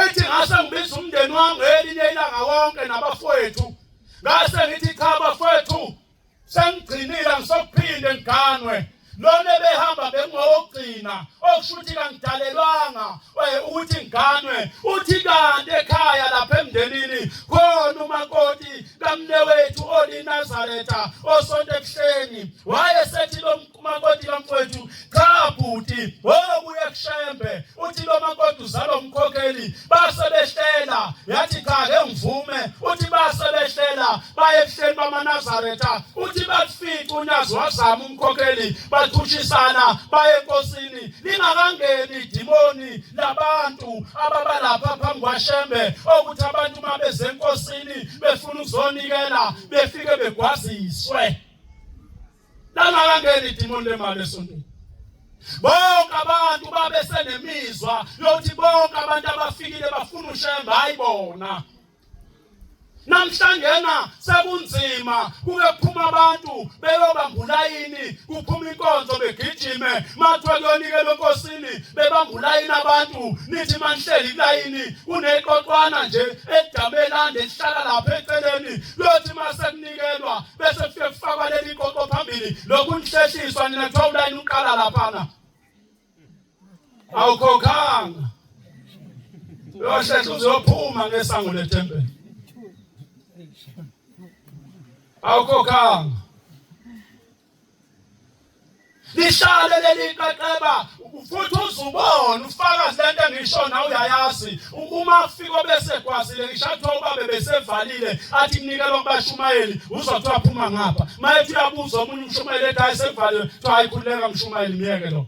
Ethi ngase ngibiza umndeni wami elinye ilanga wonke nabafowethu. Ngase ngithi cha bafowethu sengigcinile ngisokuphinde ngiganwe. Lona behamba bengokugcina okushuthi kangidalelwanga ukuthi ngiganwe. Uthi kanti ekhaya lapha emndenini khona umakoti kamnewethu oliNazaretha osonto ebuhleni. Wayesethi lo makoti kamfowethu cha bhuti wobuye kushembe. Uthi lo makoti uzalo umkhokheli base behlela. Yathi cha ke ngivume. Uthi base behlela baye ebuhleni bamaNazaretha. Uthi bafika unyazi wazama umkhokheli bathushisana baye enkosini. Lingakangeni idimoni labantu ababalapha phambi kwaShembe ukuthi abantu mabeze enkosini befuna ukuzonikela befike begwaziswe. Langakangeni idimoni lemali esontweni. Bonke abantu babesenemizwa yokuthi bonke abantu abafikile bafuna uShembe ayibona. Namhlangena sekunzima kuke kuphuma abantu beyobamba ulayini kuphuma inkonzo begijime mathiwa kuyonikelwa enkosini bebamba ulayini abantu nithi manihleli kulayini kuneqoqwana nje edabelande lihlala lapha eceleni lothi mase kunikelwa bese kufike kufakwa leli qoqo phambili lokunhlehliswa nina kuthiwa ulayini uqala laphana awukhokhanga yohlehla uzophuma ngesango lethempeli. Awukhokhanga. Lihlale leli qaqeba futhi uzubona ufakazi lento engisho nawe uyayazi uma ufika bese kwazile ngishathiwa ubabe besevalile athi kunikela kubashumayeli uzothiwa phuma ngapha mayethi uyabuza omunye umshumayeli ethi ayisevaliwe kuthiwa ayikhuleka umshumayeli miyeke lo.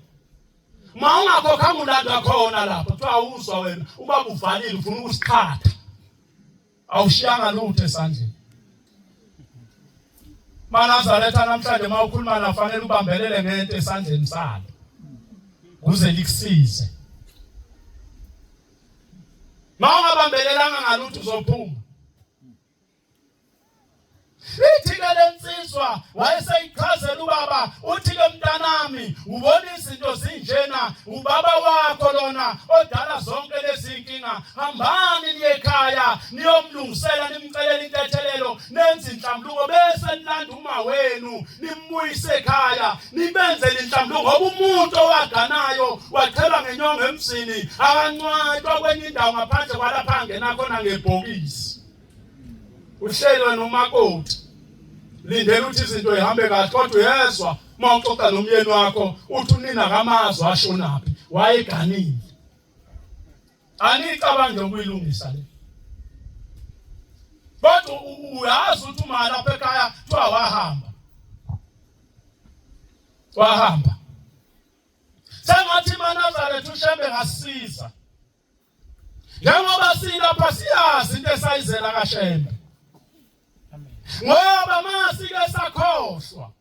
Ma ungakhokhanga ulanda khona lapho kuthiwa uzwa wena ubaba uvalile ufuna ukusiqhatha awushiyanga lutho esandleni. maNazaretha namhlanje mawukhuluma nafanele ubambelele ngento esandleni salo kuze likusize. Mawungabambelelanga ngalutho uzophuma. Ithi ke lensizwa wayeseyichazela ubaba uthi ke mntanami ubona izinto zinjena ubaba wakho lona odala zonke lezi inkinga hambani niye ekhaya niyomlungisela nimcelela intethelelo nenze inhlambuluko bese nilanda uma wenu nimbuyise ekhaya nibenzele inhlambuluko ngoba umuntu owaganayo wachela ngenyongo emzini akancwatshwa kwenye indawo ngaphandle kwalapha ngena khona ngebhokisi. Uhlelwe nomakoti lindela ukuthi izinto zihambe kahle kodwa uyezwa mawuxoxa nomyeni wakho uthi unina kamazwa ashonaphi wayeganile. Anicabange ukuyilungisa le. Kodwa uyazi ukuthi uma lapha ekhaya kuthiwa wahamba. Sengathi maNazaretha uShembe ngasiza. Njengoba silapha siyazi into esayizela kaShembe. Ngoba masike sakhohlwa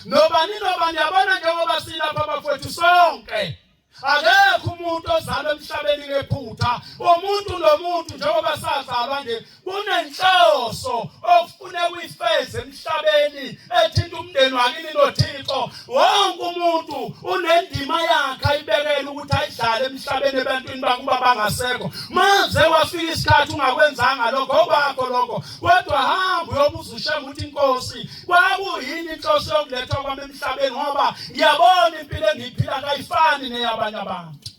nobani yabona njengoba silapha abafowethu sonke akekho umuntu ozalwa emhlabeni ngephutha. Umuntu nomuntu njengoba sazalwa nje kunenhloso okufuna uyifeze emhlabeni ethinta umndeni wakini noThixo. Wonke umuntu unendima yakhe ayibekela ukuthi ayidlale emhlabeni ebantwini bakuba bangasekho. Manje wafika isikhathi ungakwenzanga lokho obakho lokho kodwa hamba uyobuza uShembe ukuthi inkosi kwakuyini inhloso yokulethwa kwami emhlabeni ngoba ngiyabona impilo engiyiphila kayifani neyabanye abantu.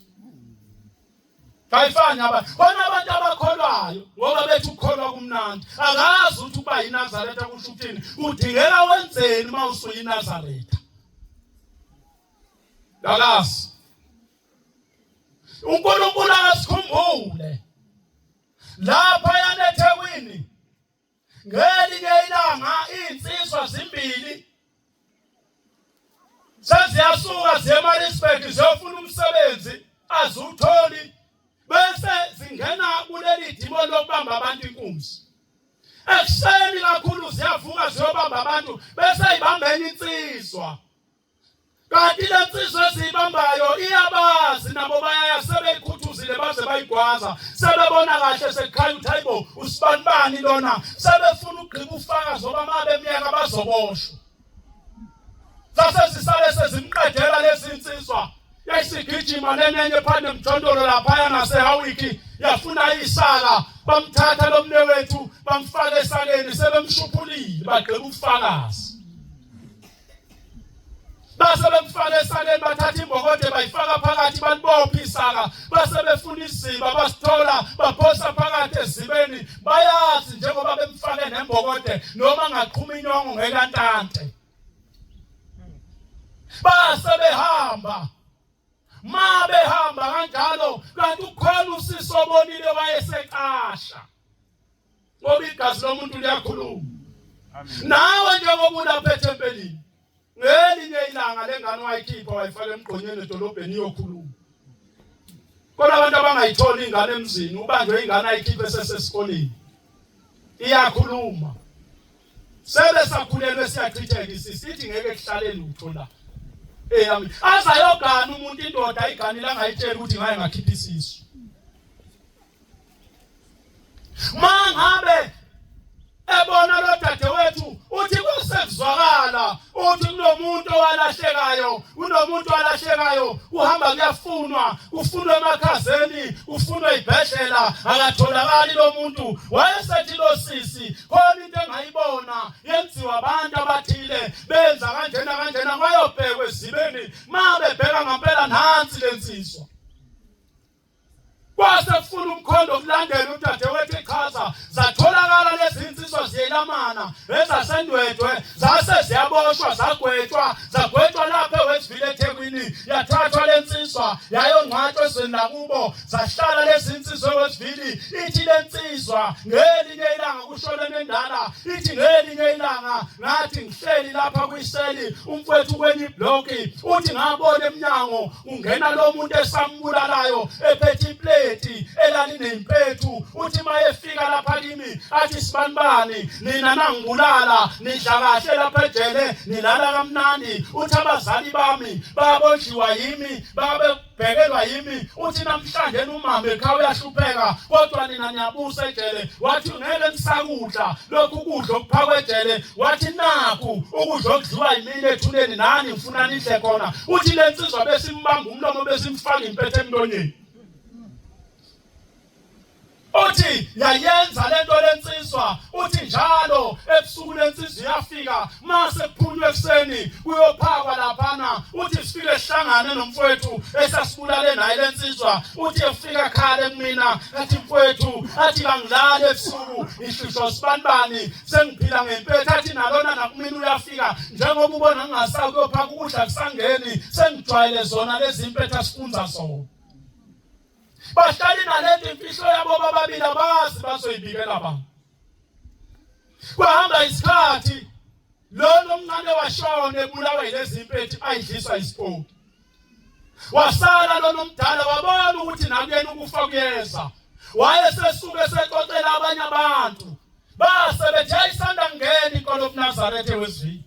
Kayifani abantu. Bona abantu abakholwayo ngoba bethi ukholwa kumnandi. Akazi ukuthi uba yiNazaretha kusho ukuthini. Udingeka wenzeni mawusuyi yiNazaretha. Dalasi. uNkulunkulu akasikhumbule. Lapha yaneThekwini ngelinye ilanga insizwa zimbili seziyasuka zeMaritzburg ziyofuna umsebenzi azutholi bese zingena kuleli dimo lokubamba abantu inkunzi. Ekuseni kakhulu ziyavuka ziyobamba abantu bese ibambeni insizwa. Kanti le nsizwa ezibambayo iyabazi nabo bayaya sebeyikhuthuzile baze bayigwaza sebebona kahle sekhaya ukuthi hayibo usibanibani lona sebefuna ugqiba ufakazi ngoba mabe eminyaka bazoboshwa. Sase sisale sezimqedela lezi insizwa yayisigijima lenenye phande emjondolo lapha nasehawiki yafuna isaka bamthatha lo mnewethu bamfaka esakeni sebemshuphulile bagqeba ubufakazi base bemfaka esakeni bathatha imbokode bayifaka phakathi balibopha isaka base befuna iziba basithola baphosa phakathi ezibeni bayazi njengoba bemfake nembokode noma ngaqhuma inyongo ngekantante base behamba ma behamba kanjalo kanti ukhona usisi obonile wayeseqasha ngoba igazi lomuntu liyakhuluma nawe njengoba ulapha ethempelini ngelinye ilanga lengane wayikhipha wayifaka emgqonyeni edolobheni iyokhuluma kodwa abantu abangayitholi ingane emzini ubanjwe ingane ayikhiphe esesesikoleni iyakhuluma sebe sakhulelwe siyachitheka isisithi ngeke kuhlale lutho la ami azayogana umuntu indoda igani la ngayitshela ukuthi ngaye ngakhipha isisu mangabe ebona lo dadewethu uthi kusezwakala uthi kunomuntu owalahlekayo uhamba kuyafunwa ufunwa emakhazeni ufunwa ibhedlela akatholakali lo muntu wayesethi lo sisi khona into engayibona yenziwa abantu abathile benza kanjena bayobhekwa ezibeni mabebheka ngempela nansi lensizwa kwase kufuna umkhondo kulandela udadewethu echaza zatholakala lezi insizwa ziyelamana ezasendwedwe zase ziyaboshwa zagwetshwa lapha eWestville eThekwini yathathwa lensizwa yayongcwatshwa ezweni lakubo zahlala lezi insizwa eWestville ithi lensizwa ngelinye ilanga kushone nendala ithi ngelinye ilanga ngathi ngihleli lapha kuyiseli umfowethu kwenye ibloki uthi ngabona eminyango ungena lo muntu esambulalayo ephethe iplate elalinempethu uthi mayefika lapha kimi athi sibanibani nina nangibulala nidla kahle lapha ejele nilala kamnandi uthi abazali bami babonjiwa yimi babebhekelwa yimi uthi namhlanje umama ekhaya uyahlupheka kodwa nina niyabusa ejele wathi ngeke nisakudla lokhu kudla okuphakwe ejele wathi naku ukudla okudliwa yimini ethuneni nani ngifuna nidle khona uthi lensizwa besimbamba umlomo besimfaka impethu emlonyeni uthi yayenza lento lensizwa uthi njalo ebusuku lensizwa iyafika mase kuphunywe ekseni kuyophakwa laphana uthi sifike sihlangane nomfowethu esasibulale naye lensizwa uthi efika khale kumina athi mfowethu athi bangilale ebusuku ihlisho sibanibani sengiphila ngempethu athi nalona nakumina uyafika njengoba ubona ngingasaku kuyophaka ukudla kusangeni sengijwayele zona lezi impethu asifunza zona bahlali nalento imfihlo yabo bababili abazi bazoyibikela abantu kwahamba isikhathi lo mncane washona ebulawa yilezi impethu ayidliswa isipoki wasala lo nomdala wabona ukuthi nakuyena ukufa kuyeza wayesesuke seqoqela abanye abantu base bethi ayisanda ngene inkolo yobuNazaretha eWestville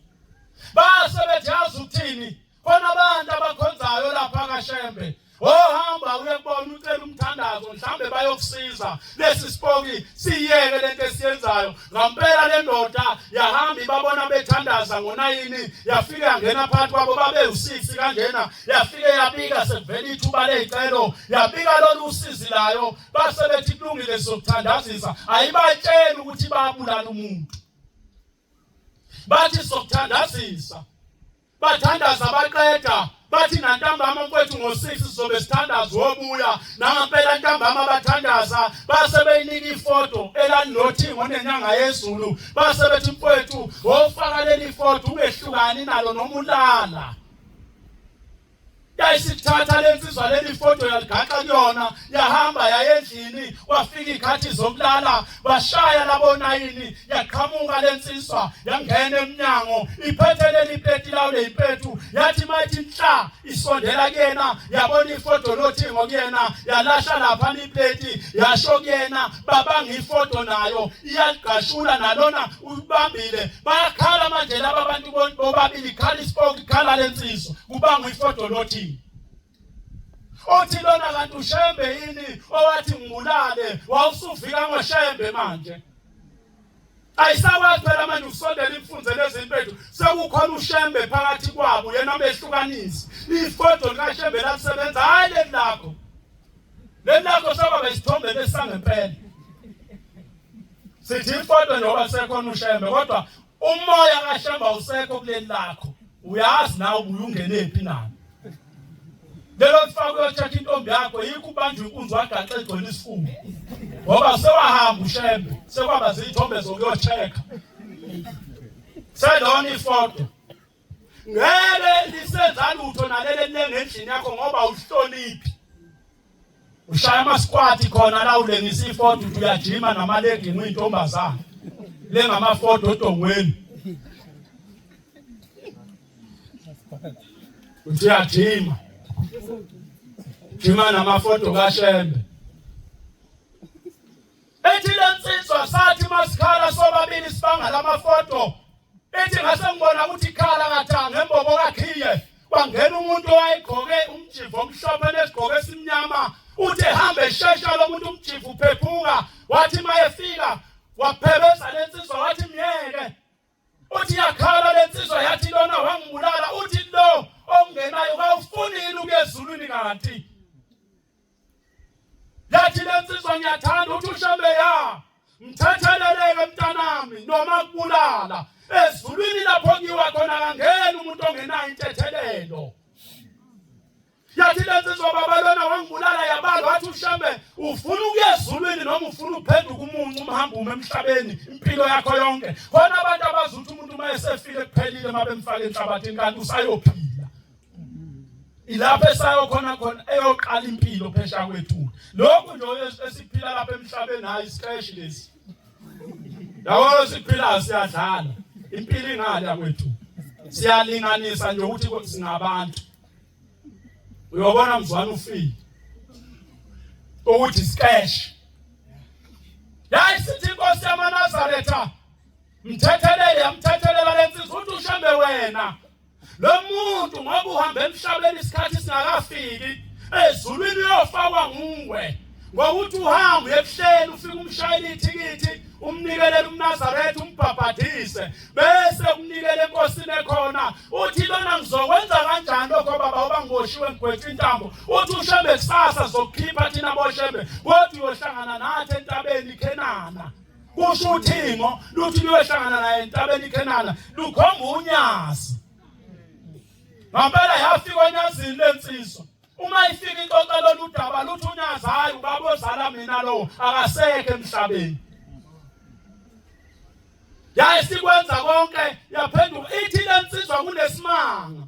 base bethi azuthini khona abantu abakhonzayo lapha kaShembe ohamba uyebona ucela umthandazo mhlambe bayokusiza lesi sipoki siyeke lento esiyenzayo ngempela le ndoda yahamba ibabona bethandaza ngo9 yafika yangena phakathi kwabo babe u6 kanjena yafike yabika sekuvela ithuba lezicelo yabika lolu usizi layo base bethi kulungile sokuthandazisa ayibatshela ukuthi babulala umuntu bathi sokuthandazisa bathandaza baqeda bathi nantambama mfowethu ngo6 sizobe sithandaza wobuya nangempela ntambama bathandaza base beyinika ifoto elalinoThingo nenyanga yezulu base bethi mfowethu wofaka leli ifoto ungehlukani nalo noma ulala yayisithatha lensizwa leli ifoto yaligaxa kuyona yahamba yayendlini wafika ikhathi zokulala bashaya labo9 yaqhamuka lensizwa yangena eminyango iphethe leli plate lawo lempethu yathi mayithi mhla isondela kuyena yabona ifoto loThingo kuyena yalahla lapha iplate yasho kuyena babanga ifoto nayo iyagashula nalona ubambile bayakhala manje laba abantu bobabili khala isipoki khala lensizwa kubanga ifoto loThingo othi lona kanti uShembe yini owathi ngibulale wawusufika ngoShembe manje ayisakwazi phela manje usondela imfunze lezinto ethu sekukhona uShembe phakathi kwabo yena obehlukanisi ifoto likaShembe lasebenza hayi lenakho sokwaba isithombe lesangempela sithi ifoto njengoba sekhona uShembe kodwa umoya kaShembe usekho kuleli lakho uyazi nawe uyungenephi nami lelo faka uyocheck intombi yakho yikho ubanjwe inkunzi wagaxa egcwele isifuba ngoba sewahamba uShembe sekwaba zithombe zokuyochecka sedona ifoto ngeke lisenza lutho nalele lengendlini yakho ngoba uhloniphi ushaya amasquat khona la ulengisa ifoto uyajima namalegi ngiyintombazana lengamafoto odongweni uyajima jima namafoto kaShembe ethi lensizwa sathi masikhala sobabili sibanga lamafoto ethi ngase ngibona ukuthi ikhala kathanga embobo kakhiye kwangena umuntu owayegqoke umjivo omhlophe nesigqoko esimnyama uthi hambe shesha lo muntu umjivo uphephuka wathi mayefika waphebeza lensizwa wathi myeke uthi yakhala lensizwa yathi lona wangibulala uthi lo ongenayo kawufunini ukuya ezulwini kanti yathi lensizwa ngiyathanda uthi uShembe ya mthetheleleke mntanami noma kubulala ezulwini lapho kiwa khona kangena umuntu ongenayo intethelelo yathi lensizwa baba lona wangibulala yabala wathi uShembe ufuna ukuya ezulwini noma ufuna uphenduka umuncu umhamba emhlabeni impilo yakho yonke khona abantu abazuthi umuntu mayesefile kuphelile mabemfaka enhlabathini kanti usayophila ilapha esayokhona eyoqala impilo phesha kwethu lokho nje esiphila lapha emhlabeni hayi iscratch lesi yawo siphila siyadlala impilo ingala kwethu siyalinganisa nje ukuthi singabantu uyobona mzwana ufile ukuthi iscratch yayisithi inkosi yamaNazaretha mthethelela lensizwa uthi uShembe wena lo muntu ngoba uhamba emhlabeni isikhathi singakafiki ezulwini uyofakwa nguwe ngokuthi uhamba ebuhleni ufike umshayela ithikithi umnikelele umNazaretha umbhabhadise bese umnikele enkosini ekhona uthi lona ngizokwenza kanjani lokho baba uba ngoshiwe ngigwethe intambo uthi uShembe kusasa zokukhipha thina boShembe kodwa uyohlangana nathi entabeni iKhenana kusho uThimo luthi luyohlangana naye entabeni iKhenana lukhomba unyazi ngempela yafika enyazini lensizwa uma ifika ixoxa lolu daba luthi unyazi hayi ubaba ozala mina lo akasekho emhlabeni yayisikwenza konke yaphenduka ithi lensizwa kunesimanga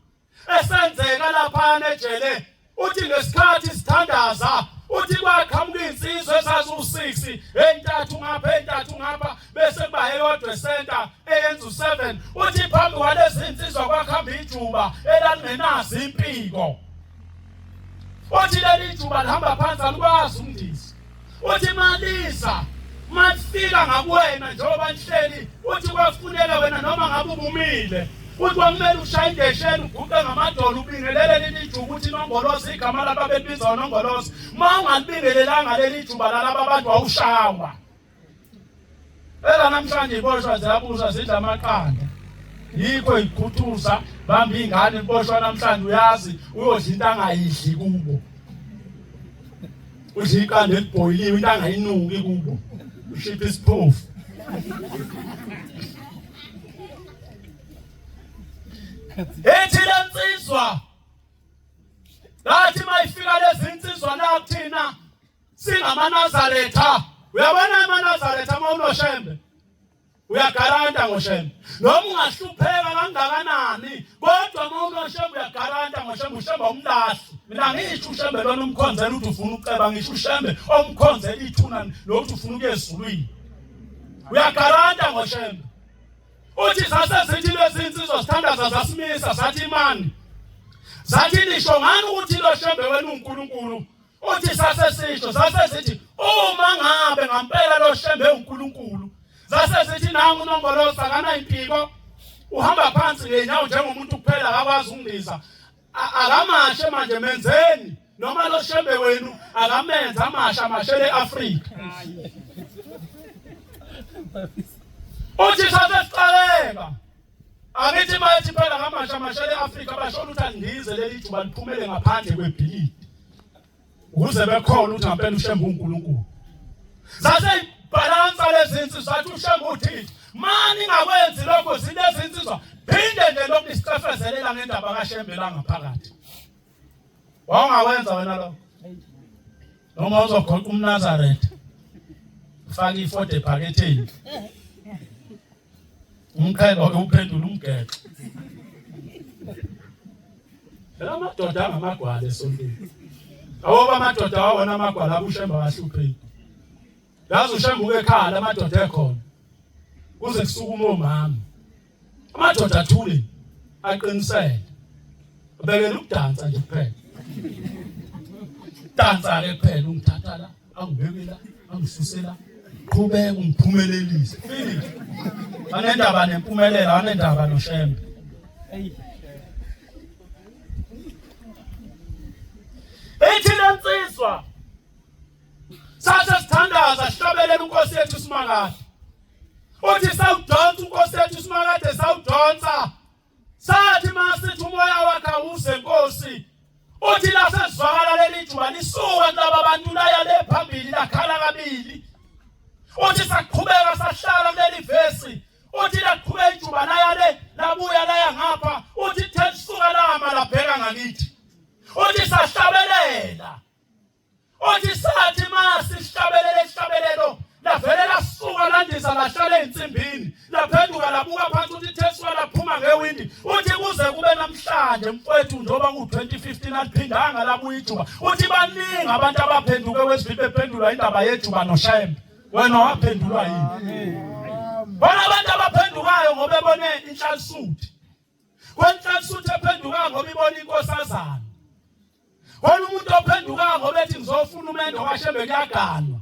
esenzeka lapha ejele uthi ngesikhathi sithandaza uthi kwaqhamuka insizwe ezazi-6 entathu ngapha bese kuba eyodwa center eyenza u7 uthi phambi kwalezi insizwa kwakhamba ijuba elalungenazi impiko uthi leli juba lihamba phansi alukwazi umndisi uthi malisa masifika ngakuwena njengoba nihleli uthi kwafuneka wena noma ngabe ubumile uthi kwamele ushaye indesheni uguqe ngamadolo ubingelele leli juba ukuthi inombolozi igama laba belibiza unombolozi uma ungalibingelelanga leli juba lalaba abantu wawushawa namhlanje iboshwa ziyabuza zidla amaqanda yikho ikhuthuza bamba ingane iboshwa namhlanje uyazi uyodla into angayidli kubo udla iqanda elibhoyiliwe into angayinuki kubo ushipha isiphofu ethi lensizwa lathi mayifika lezi insizwa la kuthina singamaNazaretha uyabona amaNazaretha uma unoShembe uyagaranta ngoShembe noma ungahlupheka kangakanani kodwa uma unoShembe uyagaranta ngoShembe uShembe umlahli mina ngisho uShembe lona umkhonzela uthi ufuna uceba ngisho uShembe omkhonzela ithuna lokuthi ufuna ukuya ezulwini uyagaranta ngoShembe uthi sasesithi lezi insizwa sithandaza zasimisa sathi imani zathi nisho ngani ukuthi lo Shembe wena uNkulunkulu uthi sasesisho sasesithi uma ngabe ngempela lo Shembe uNkulunkulu sasesithi nangu unombolozi akana impiko uhamba phansi ngenyawo njengomuntu kuphela akakwazi ukungiza akamashe manje menzeni noma lo Shembe wenu akamenza amasha amashele eAfrika uthi sasesiqaleka angithi mayethi phela ngamasha eAfrika bashona ukuthi andize leli juba liphumele ngaphandle kwebhilidi ukuze bekhona ukuthi ngempela uShembe uNkulunkulu sase balansa lezi insizwa athi uShembe uthi mani ngakwenzi lokho zilezi insizwa phinde nje lokhu isicefezelela ngendaba kaShembe la ngaphakathi wawungawenza wena lokho noma uzogoqa umNazaretha ufaka ifoto ephaketheni umkhelo uphendula umgexo la madoda ngamagwala esontweni awoba amadoda wawona amagwala abuShembe ahlupheki yazi uShembe ukekhala amadoda ekhona kuze kusukuma omama amadoda athule aqinisele ubekela ukudansa nje kuphela dansa ke kuphela ungithatha la angibekela angisusela qhubeka ungiphumelelise finish anendaba nempumelelo anendaba noShembe ethi lensizwa sasa sithandaza sihlabelela uNkosi yethu uSimakade uthi sawudonsa uNkosi yethu uSimakade sawudonsa sathi masithi umoya wakhe awuze Nkosi uthi la sesizwakala leli juba lisuka kulaba bantu laya le phambili lakhala kabili uthi saqhubeka sahlala kuleli vesi uthi laqhubeka ijuba laya le labuya laya ngapha uthi thelisuka lama labheka ngakithi uthi sahlabelela uthi sathi masi sihlabelele isihlabelelo lavele lasuka landisa lahlala einsimbini laphenduka labuka phansi uthi thelisuka laphuma ngewindi uthi kuze kube namhlanje mfowethu njoba ku2015 aliphindanga labuya ijuba uthi baningi abantu abaphenduke wesibili bephendulwa indaba yejuba noShembe wena waphendulwa yini bona abantu abaphendukayo ngoba bebone inhlansuthi kwenhlansuthi ephenduka ngoba ibona inkosazana wena umuntu ophenduka ngoba ethi ngizofuna umendo kaShembe kuyaganwa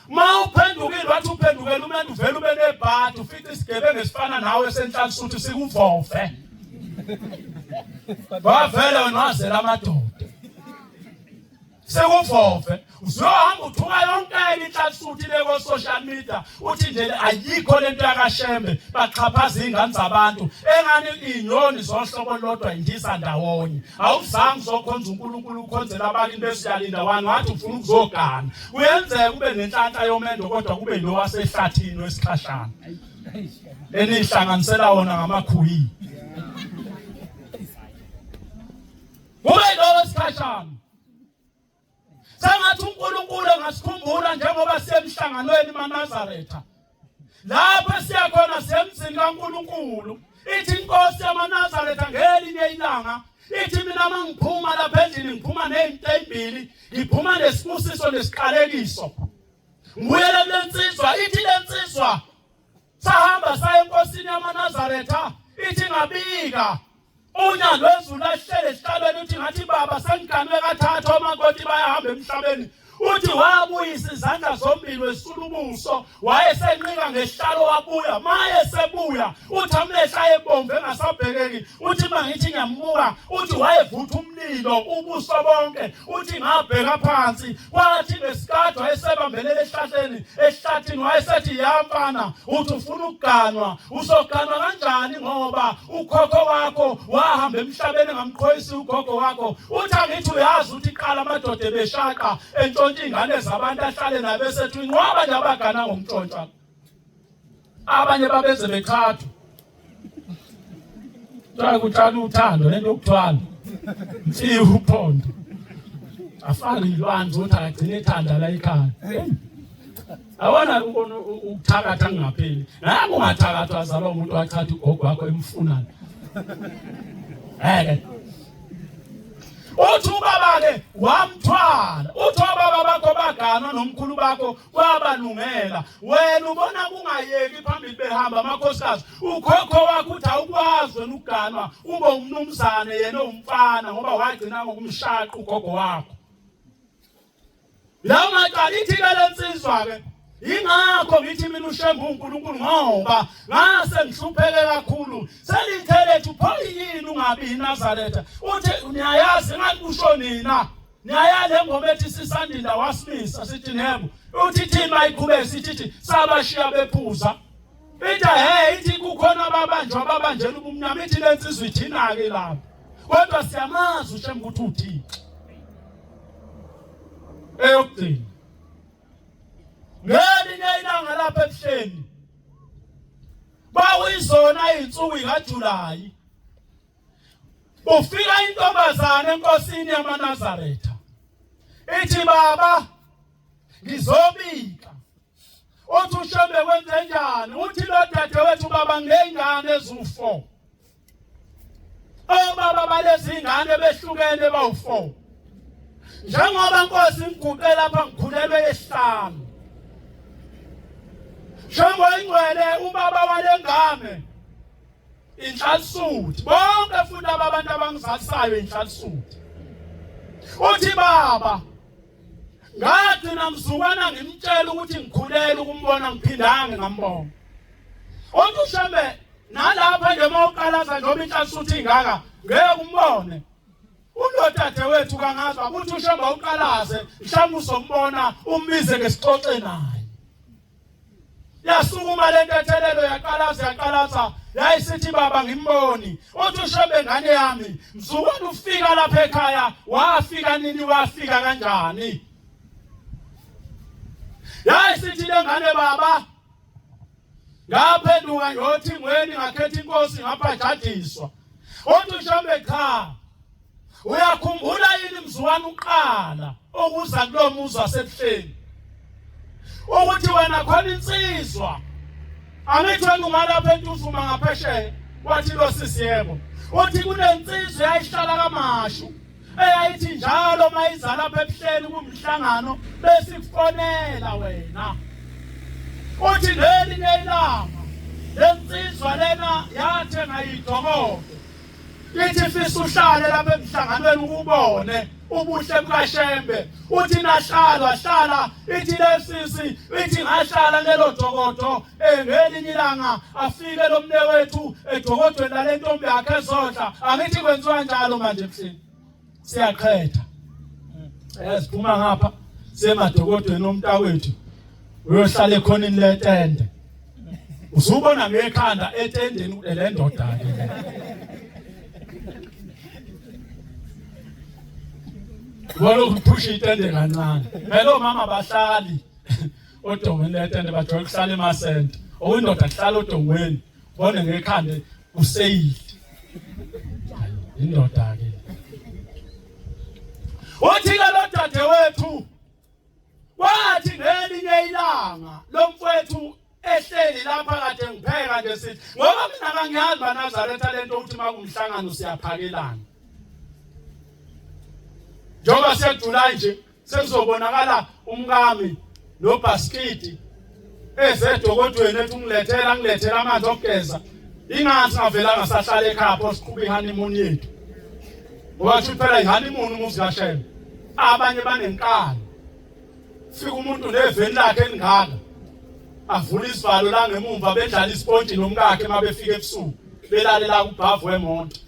ma uphendukile wathi uphendukela umendo uvela ube nebhadi ufica isigebengu esifana nawe senhlansuthi sikuvove bavela wena wazela amadoda sekuvove uzohamba uthuka yonke inhlansuthi leko social media uthi nje ayikho lento yakaShembe baxhaphaza izingane zabantu engani inyoni zohlobo lodwa indisa ndawonye awuzange uzokhonza uNkulunkulu ukhonzela abantu into esiyalinda wani wathi ufuna ukuzogana uyenzeka kube nenhlanhla yomendo kodwa kube lo wasehlathini wesikhashana enihlanganisela wona ngamakhuyi kube lo wesikhashana sangathi uNkulunkulu ngasikhumbula njengoba siyemhlanganweni eManazaretha lapho siyakhona semzini kaNkulunkulu ithi inkosi yamaNazaretha ngelinye ilanga ithi mina mangiphuma lapha endlini ngiphuma nezinto ezimbili ngiphuma nesibusiso nesiqalekiso ngiyela lensizwa ithi lensizwa sahamba saya enkosini yamaNazaretha ithi ngabika unya lwezulu ahlele esihlalweni uthi ngathi baba sengiganwe kathathu amakoti bayahamba emhlabeni uthi wabuyisa izandla zombili wesula ubuso wayesenqika ngesihlalo wabuya maye sebuya uthi amehla ebomvu engasabhekeki uthi mangithi ngiyambuka uthi wayevutha umlilo ubuso bonke uthi ngabheka phansi kwathi ngesikade wayesebambelele esihlathini wayesethi yamfana uthi ufuna ukuganwa uzoganwa kanjani ngoba ukhokho wakho wahamba emhlabeni ngamqhoyisi ugogo wakho uthi angithi uyazi uthi qala amadoda ebeshaqa ingane zabantu ahlale nabesethu inqoba nje abagana ngomntshontsha abanye babeze beqhathu kutshala uthando lento yokuthwala mfiwe uphondo afana ilwanzi uthi agcine ethanda la ekhaya awona ukuthakatha ngapheli nami ungathakathwa azalwa umuntu wachatha ugogo wakho emfunana uthi ubaba-ke wamthwala uthi obaba bakho baganwa nomkhulu bakho kwabalungela wena ubona kungayeki phambili behamba amakhosikazi ukhokho wakho uthi awukwazi wena ukuganwa ube umnumzane yena umfana ngoba wagcina ngokumshaqa ugogo wakho la maqala ithi lensizwa-ke ingakho ngithi mina uShembe uNkulunkulu ngoba ngase ngihlupheke kakhulu selithethe upho yini ungabi iNazaretha uthi niyayazi ngathi kusho nina niyayazi ngoma ethi sisandila wasimisa sithi nebo uthi thina iqhubeke sithi sabashiya bephuza ithi kukhona babanjela ubumnyama ithi lensizwe ithina ke lapha kodwa siyamazi uShem ukuthi uThixo eyokugcina ngelinye ilanga lapha ebuhleni bawizona izinsuku kaJulayi ufika intombazane enkosini yamaNazaretha ithi baba ngizobika uthi uShem kwenze njani uthi lo dadewethu baba ngeyingane ezu4 obaba balezi ingane behlukene bawu4 njengoba inkosi ngiguqe lapha ngikhulelwe yesihlanu njengoba ingcwele ubaba walengane inhlansuthi bonke futhi abantu abangizalisayo inhlansuthi uthi baba ngathi namzukwana ngimtshela ukuthi ngikhulele ukumbona ngiphindanga ngambona uthi uShem nalapha nje mawuqalaza njengoba inhlansuthi ingaka ngeke umbone unodadewethu kangazwa ukuthi uShem uqalaze mhlawumbe uzombona umbize ngesixoxe naye yasukuma lento ethelelo yaqalaza yayisithi baba ngimboni uthi uShem ngane yami mzukwana ufika lapha ekhaya wafika nini wafika kanjani yayisithi lengane baba ngaphenduka yothi ngweni ngakhetha inkosi ngaphathadiswa uthi uShem cha uyakhumbula yini mzukwana uqala ukuza kulomuzi wasebuhleni ukuthi wena khona insizwa angithweni ungalapha entuzuma ngaphesheya wathi lo sisi yebo uthi kunensizwa yayihlala kaMashu eyayithi njalo mayiza lapha ebuhleni kumhlangano besifonela wena uthi lelinye ilanga lensizwa lena yathenga idokodo ithi fisa uhlale lapha emhlanganweni ukubone ubuhle bukaShembe uthi nahlala ithi lesisi ithi ngahlala lelo dokodo ngelinye ilanga afike lo mnewethu edokodweni lalentombi yakhe ezodla angithi kwenziwa njalo manje ebuhleni siyaqhetha siphuma ngapha semadokodweni omntakwethu uyohlala ekhonini letende usubona ngekhanda etendeni le ndoda ke Walo kuphusha itende kancane. Hello mama bahlali. Odongweni letende bajwayele ukuhlala emasente. Oyindoda kuhlala odongweni. Bone ngekhande useyili. Indoda ke. Uthi ke lo dadewethu wathi ngelinye ilanga lo mfowethu ehleli lapha kade ngipheka nje sithi ngoba mina kangiyazi baNazaretha lento ukuthi makumhlangano siyaphakelana. Njengoba siyajula nje sekuzobonakala umkami nobhaskidi ezedokodweni ethi ngilethela amanzi okugeza ingathi ngavela ngasahlala ekhaya pho siqhubha ihoneymoon yethu wathi phela ihoneymoon umuzi kaShem abanye banenkani fika umuntu neveni lakhe elingaka avula isivalo la ngemuva bedlala isponji nomkakhe mabefika ebusuku belalela kubhavu wemonto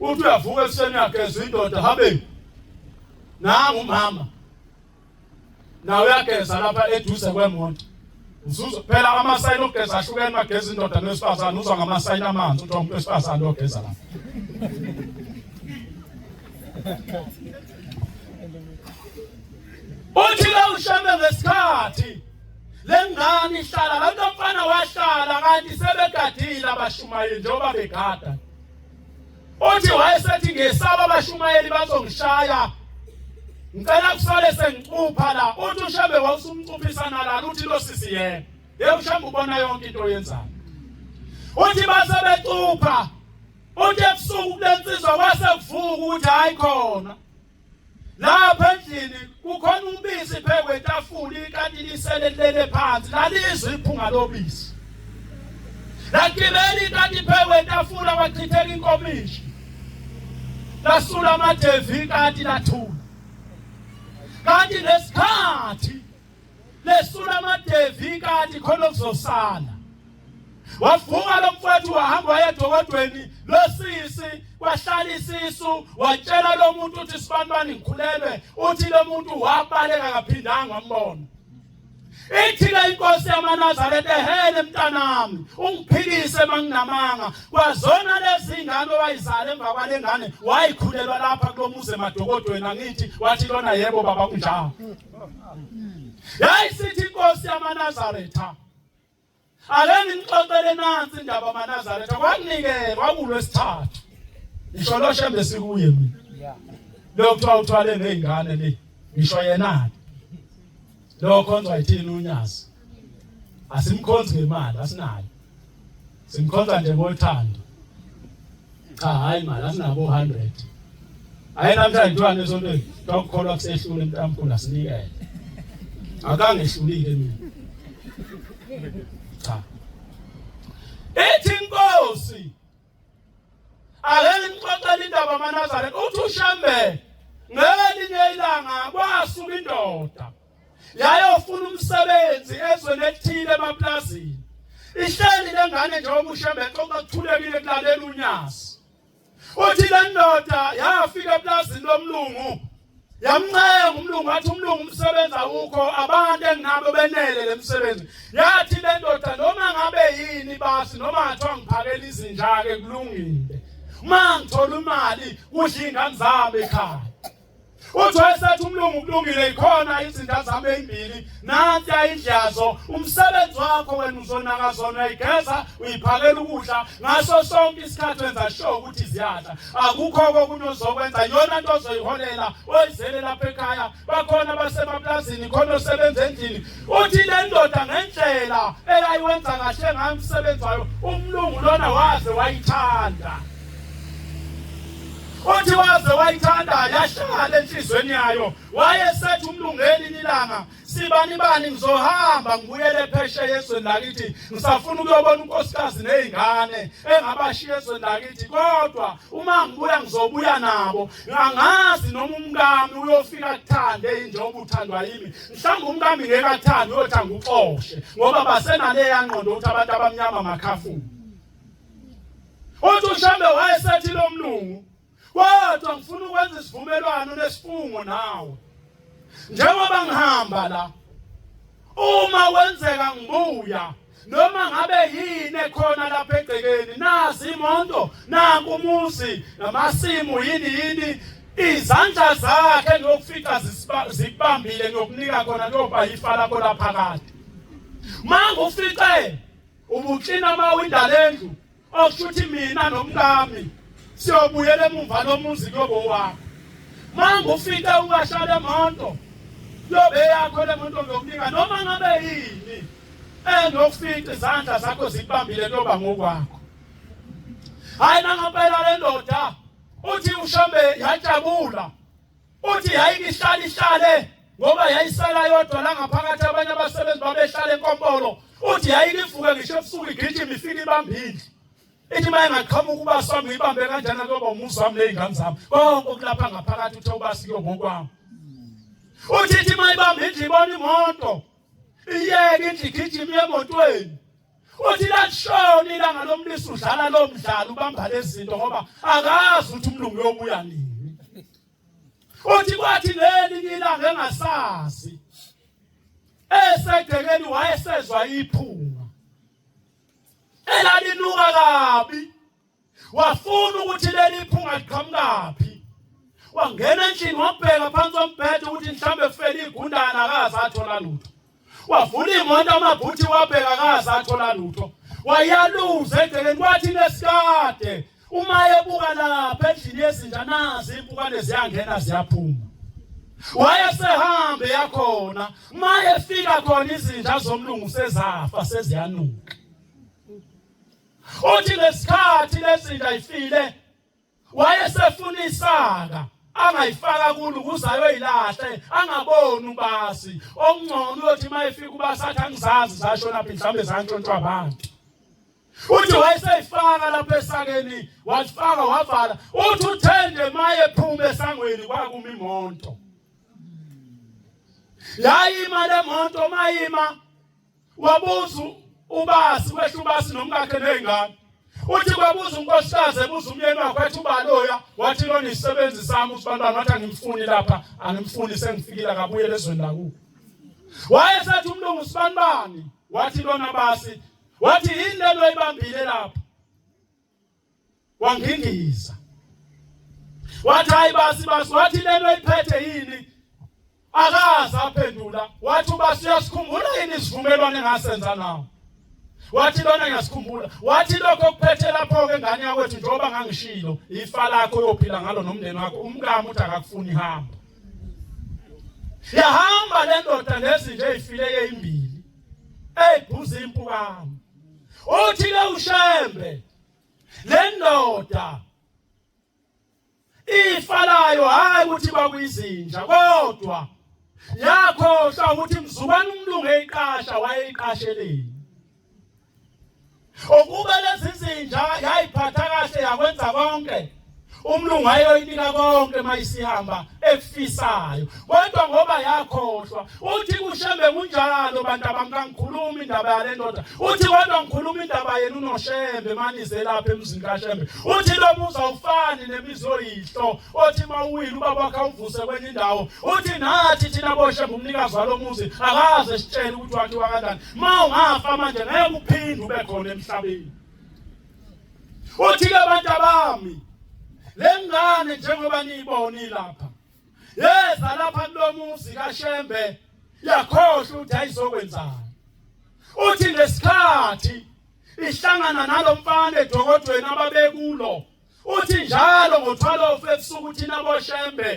uthi uyavuka ekuseni yageza indoda habe nangu mama nawe uyageza lapha eduze kwemonto uzuzo phela amasayini ogeza ahlukene mageza indoda nesifazana uzwa ngamasayini amanzi uthi umuntu wesifazana ogeza lapha uthi la uShembe ngesikhathi lengane ihlala la mfana wahlala kanti sebegadile abashumayeli njengoba begada uthi wayesethi ngesaba abashumayeli bazongishaya ngicela kusale sengicupha la uthi uShembe wawusumcuphisana la uthi lo sisi yena uShembe ubona yonke into oyenzayo uthi basebecupha uthi ebusuku kulensizwa kwasekuvuka ukuthi hayi khona lapha endlini kukhona umbisi phekwe etafula ikanti lisele lele phansi lalizwe iphunga lobisi lakibeli kanti phekwe etafula kwachitheka inkomishi lasula amadevi kanti lathula kanti lesikhathi lesula amadevi kanti khona kuzosala wavuka lo mfowethu wahamba waya edokodweni losisi kwahlala isisu watshela lo muntu uthi sibanibani ngikhulelwe uthi lo muntu wabaleka kaphindanga wambona Ithi-ke inkosi yamaNazaretha, ehele mntanami, ungiphikise manginamanga. Kwazona lezi ngane owayizala emva kwale ngane wayikhulelwa lapha kulo muzi emadokodweni angithi, wathi lona yebo baba kunjalo. Yayisithi inkosi yamaNazaretha, ake ngixoxele nansi indaba yamaNazaretha, kwakunike kwakulwesithathu. Ngisho lo shembe sikuye mina. Lo kuthiwa uthwale ngezingane le. Ngisho yena. Lo khonza yithini uNyazi. Asimkhonzi ngemali, asinayo. Simkhonza nje ngothando. Cha hayi imali asinabo 100. Hayi namhlanje kuthiwa nesontweni, ukukholwa kusehlule mntamkhulu asinikele. Akangehlulile mina. Cha. Ethi inkosi ake ngixoxele indaba yamaNazaretha, uthi uShambe ngelinye ilanga kwasuka indoda yayofuna umsebenzi ezweni elithile emaplazini. Ihleli lengane njengoba uShambe exoxa kuthulekile kulalela uNyazi. Uthi le ndoda yafika eplazini lomlungu, yamncenga umlungu, wathi umlungu umsebenzi awukho, abantu enginabo benele lemsebenzi. Yathi le ndoda noma ngabe yini basi, noma ngathiwa ngiphakela izinja-ke kulungile, uma ngithola imali kudla ingane zami ekhaya. Uthi wayesethi umlungu kulungile, ikhona izinja zami ezimbili, nansi ayidlazo, umsebenzi wakho wena uzonaka zona, uyigeza uyiphakela ukudla ngaso sonke isikhathi, wenza sure ukuthi ziyadla, akukho okunye ozokwenza, yona nto ozoyiholela oyizele lapha ekhaya, bakhona basemaplazini, khona osebenza endlini. Uthi le ndoda ngendlela eyayiwenza kahle ngayo umsebenzi wayo, umlungu lona waze wayithanda. Uthi waze wayithanda yashala enhlizweni yayo, wayesethi umlungu ngelinye ilanga, sibani ngizohamba ngibuyele phesheya ezweni lakithi, ngisafuna ukuyobona unkosikazi nezingane engabashiya ezweni lakithi, kodwa uma ngibuya ngizobuya nabo. Ngangazi noma umkami uyofika kuthande njengoba uthandwa yimi, mhlawumbe umkami ngeke athande uyothanda uxoshe, ngoba basenaleya ngqondo ukuthi abantu abamnyama makhafu. Uthi uShambe wayesethi lo mlungu, kodwa ngifuna ukwenza isivumelwano nesifungo nawe. Njengoba ngihamba la, uma wenzeka ngibuya, noma ngabe yini ekhona lapha egcekeni, nazi imondo, nanku umuzi, namasimu yini, izandla zakhe ngiyokufika zikubambile, ngiyokunika khona kuyoba yifa lakho laphakade. Manje ufice ubuklina amawinda lendlu, okushuthi mina nomkami siyobuyela emuva lomuzi kuyobo wakho. Manje ufike ungashala emonto, yobe yakho le monto ngokunika, noma ngabe yini engiyokufika izandla zakho zikubambile kuyoba ngokwakho. Hayi nangempela le ndoda, uthi uShambe yajabula, uthi yayikihlale ngoba yayisala yodwa la ngaphakathi, abanye abasebenzi babehlala enkompolo. Uthi yayikivuke ngisho ebusuku igijima ifike ibambile. Ithi maye ngaqhamuka ukuba sami ngibambe kanjani kuyoba umuzi wami nezingane zami, konke okulapha ngaphakathi uthe ubasi kuyobokwami. Uthi ithi mayibambe indlu ibona imoto, iyeke indlu igijima emotweni. Uthi lashona ilanga lomlisi udlala lo mdlalo, ubamba lezi zinto ngoba akazi ukuthi umlungu uyobuya nini. Uthi kwathi lelinye ilanga engasazi, esegcekeni wayesezwa iphunga elalinuka kabi, wafuna ukuthi leli phunga liqhamukaphi. Wangena endlini wabheka phansi kombhede ukuthi mhlambe kufele igundana, akazi athola lutho. Wavula imoto amabhuthi wabheka, akazi athola lutho. Wayaluza egcekeni, kwathi nesikade uma ebuka lapha endlini yezinja, nazi impukane ziyangena ziyaphuma. Wayesehambe yakhona, uma efika khona izinja zomlungu sezafa seziyanuka. Uthi lesikhathi lezinja ifile, wayesefuna isaka angayifaka kulo ukuze ayoyilahle, angaboni ubasi. Okungcono uyothi mayefika ubasi athi angizazi zashona phi, mhlawumbe zantshontshwa abantu. Uthi wayeseyifaka lapha esakeni, wafaka wavala. Uthi uthende mayephuma esangweni kwakuma imoto. Yayima le moto, mayima wabuza ubasi, wehla ubasi nomkakhe nezingane. Uthi kwabuza unkosikazi, ebuza umyeni wakhe, wathi ubaloya, wathi lona isisebenzi sami usibantwana, wathi angimfuni lapha, angimfuni, sengifikile akabuye ezweni lakubo. wayesethi umlungu sibanibani wathi lona basi wathi yini lento oyibambile lapha wangingiza wathi hayi basi wathi lento oyiphethe yini akazi aphendula wathi basi uyasikhumbula yini isivumelwano engasenza nawe wathi lona ngiyasikhumbula wathi lokho kuphethe lapho ke ngane yakwethu njengoba ngangishilo ifa lakho uyophila ngalo nomndeni wakho umkami uthi akakufuni ihamba yahamba le ndoda nezinje ezifileke imbili eyiphuza impukane uthi ke uShembe le ndoda ifalayo hayi ukuthi bakuyizinja kodwa yakhohlwa ukuthi mzukwane umlungu eyiqasha wayeyiqasheleni okuba lezi zinja yayiphatha kahle yakwenza konke umlungu ayoyinika konke mayisihamba efisayo kodwa ngoba yakhohlwa uthi kuShembe kunjalo bantu abangikhuluma indaba yale ndoda uthi kodwa ngikhuluma indaba yenu noShembe manize lapha emzini kaShembe uthi lo muza ufani nemizo yihlo othi mawuwile ubaba wakhe uvuse kwenye indawo uthi nathi thina boShembe umnikazi walomuzi akaze sitshele ukuthi wakhiwa kanjani mawungafa manje ngeke uphinde ube khona emhlabeni uthi ke abantu abami lengane njengoba niyibona lapha yeza lapha kulomuzi kaShembe yakhohlwa ukuthi ayizokwenzani uthi ngesikhathi ihlangana nalomfana edokodweni ababekulo uthi njalo ngo12 ebusuku uthi naboShembe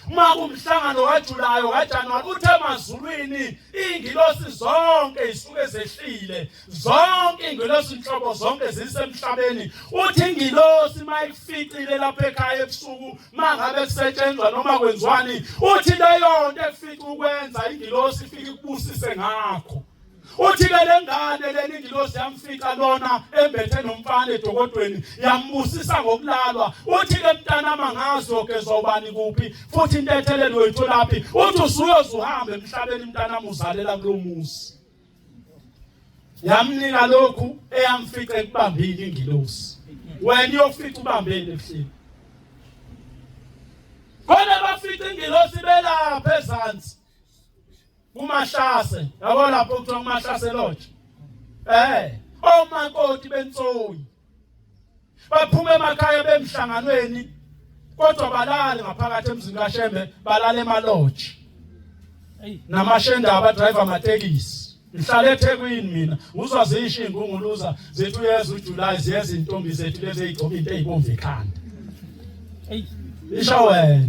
makumhlangano kaJulayo kaJanuwari uthe emazulwini ingilosi zonke isuke zehlile zonke ingilosi inhlobo zonke zisemhlabeni uthi ingilosi mayificile lapha ekhaya ebusuku mangabe kusetshenzwa noma kwenziwani uthi leyo nto efika ukwenza ingilosi ifike ikubusise ngakho uthi ke lengane leli ingilosi yamfika lona embethe nomfana edokodweni yambusisa ngokulalwa uthi ke mntana mangazo ke zobani kuphi futhi into ethelelo wethu laphi uthi usuyozuhamba emhlabeni mntana muzalela kulomuzi yamnika lokhu eyamfica ekubambile ingilosi wena uyofika ubambele ebuhleni khona bafika ingilosi belapha ezantsi kuMahlase yabo lapho kuthiwa kuMahlase lodge omakoti bentsoyi baphuma emakhaya bemhlanganweni kodwa balale ngaphakathi emzini kaShembe balale emalodge namashenda abadriver amatekisi ngihlala eThekwini mina uzwa zisho ingunguluza zethu yeza uJuly ziyeza intombi zethu lezi ezigcoba into ezibomvu ekhanda isho wena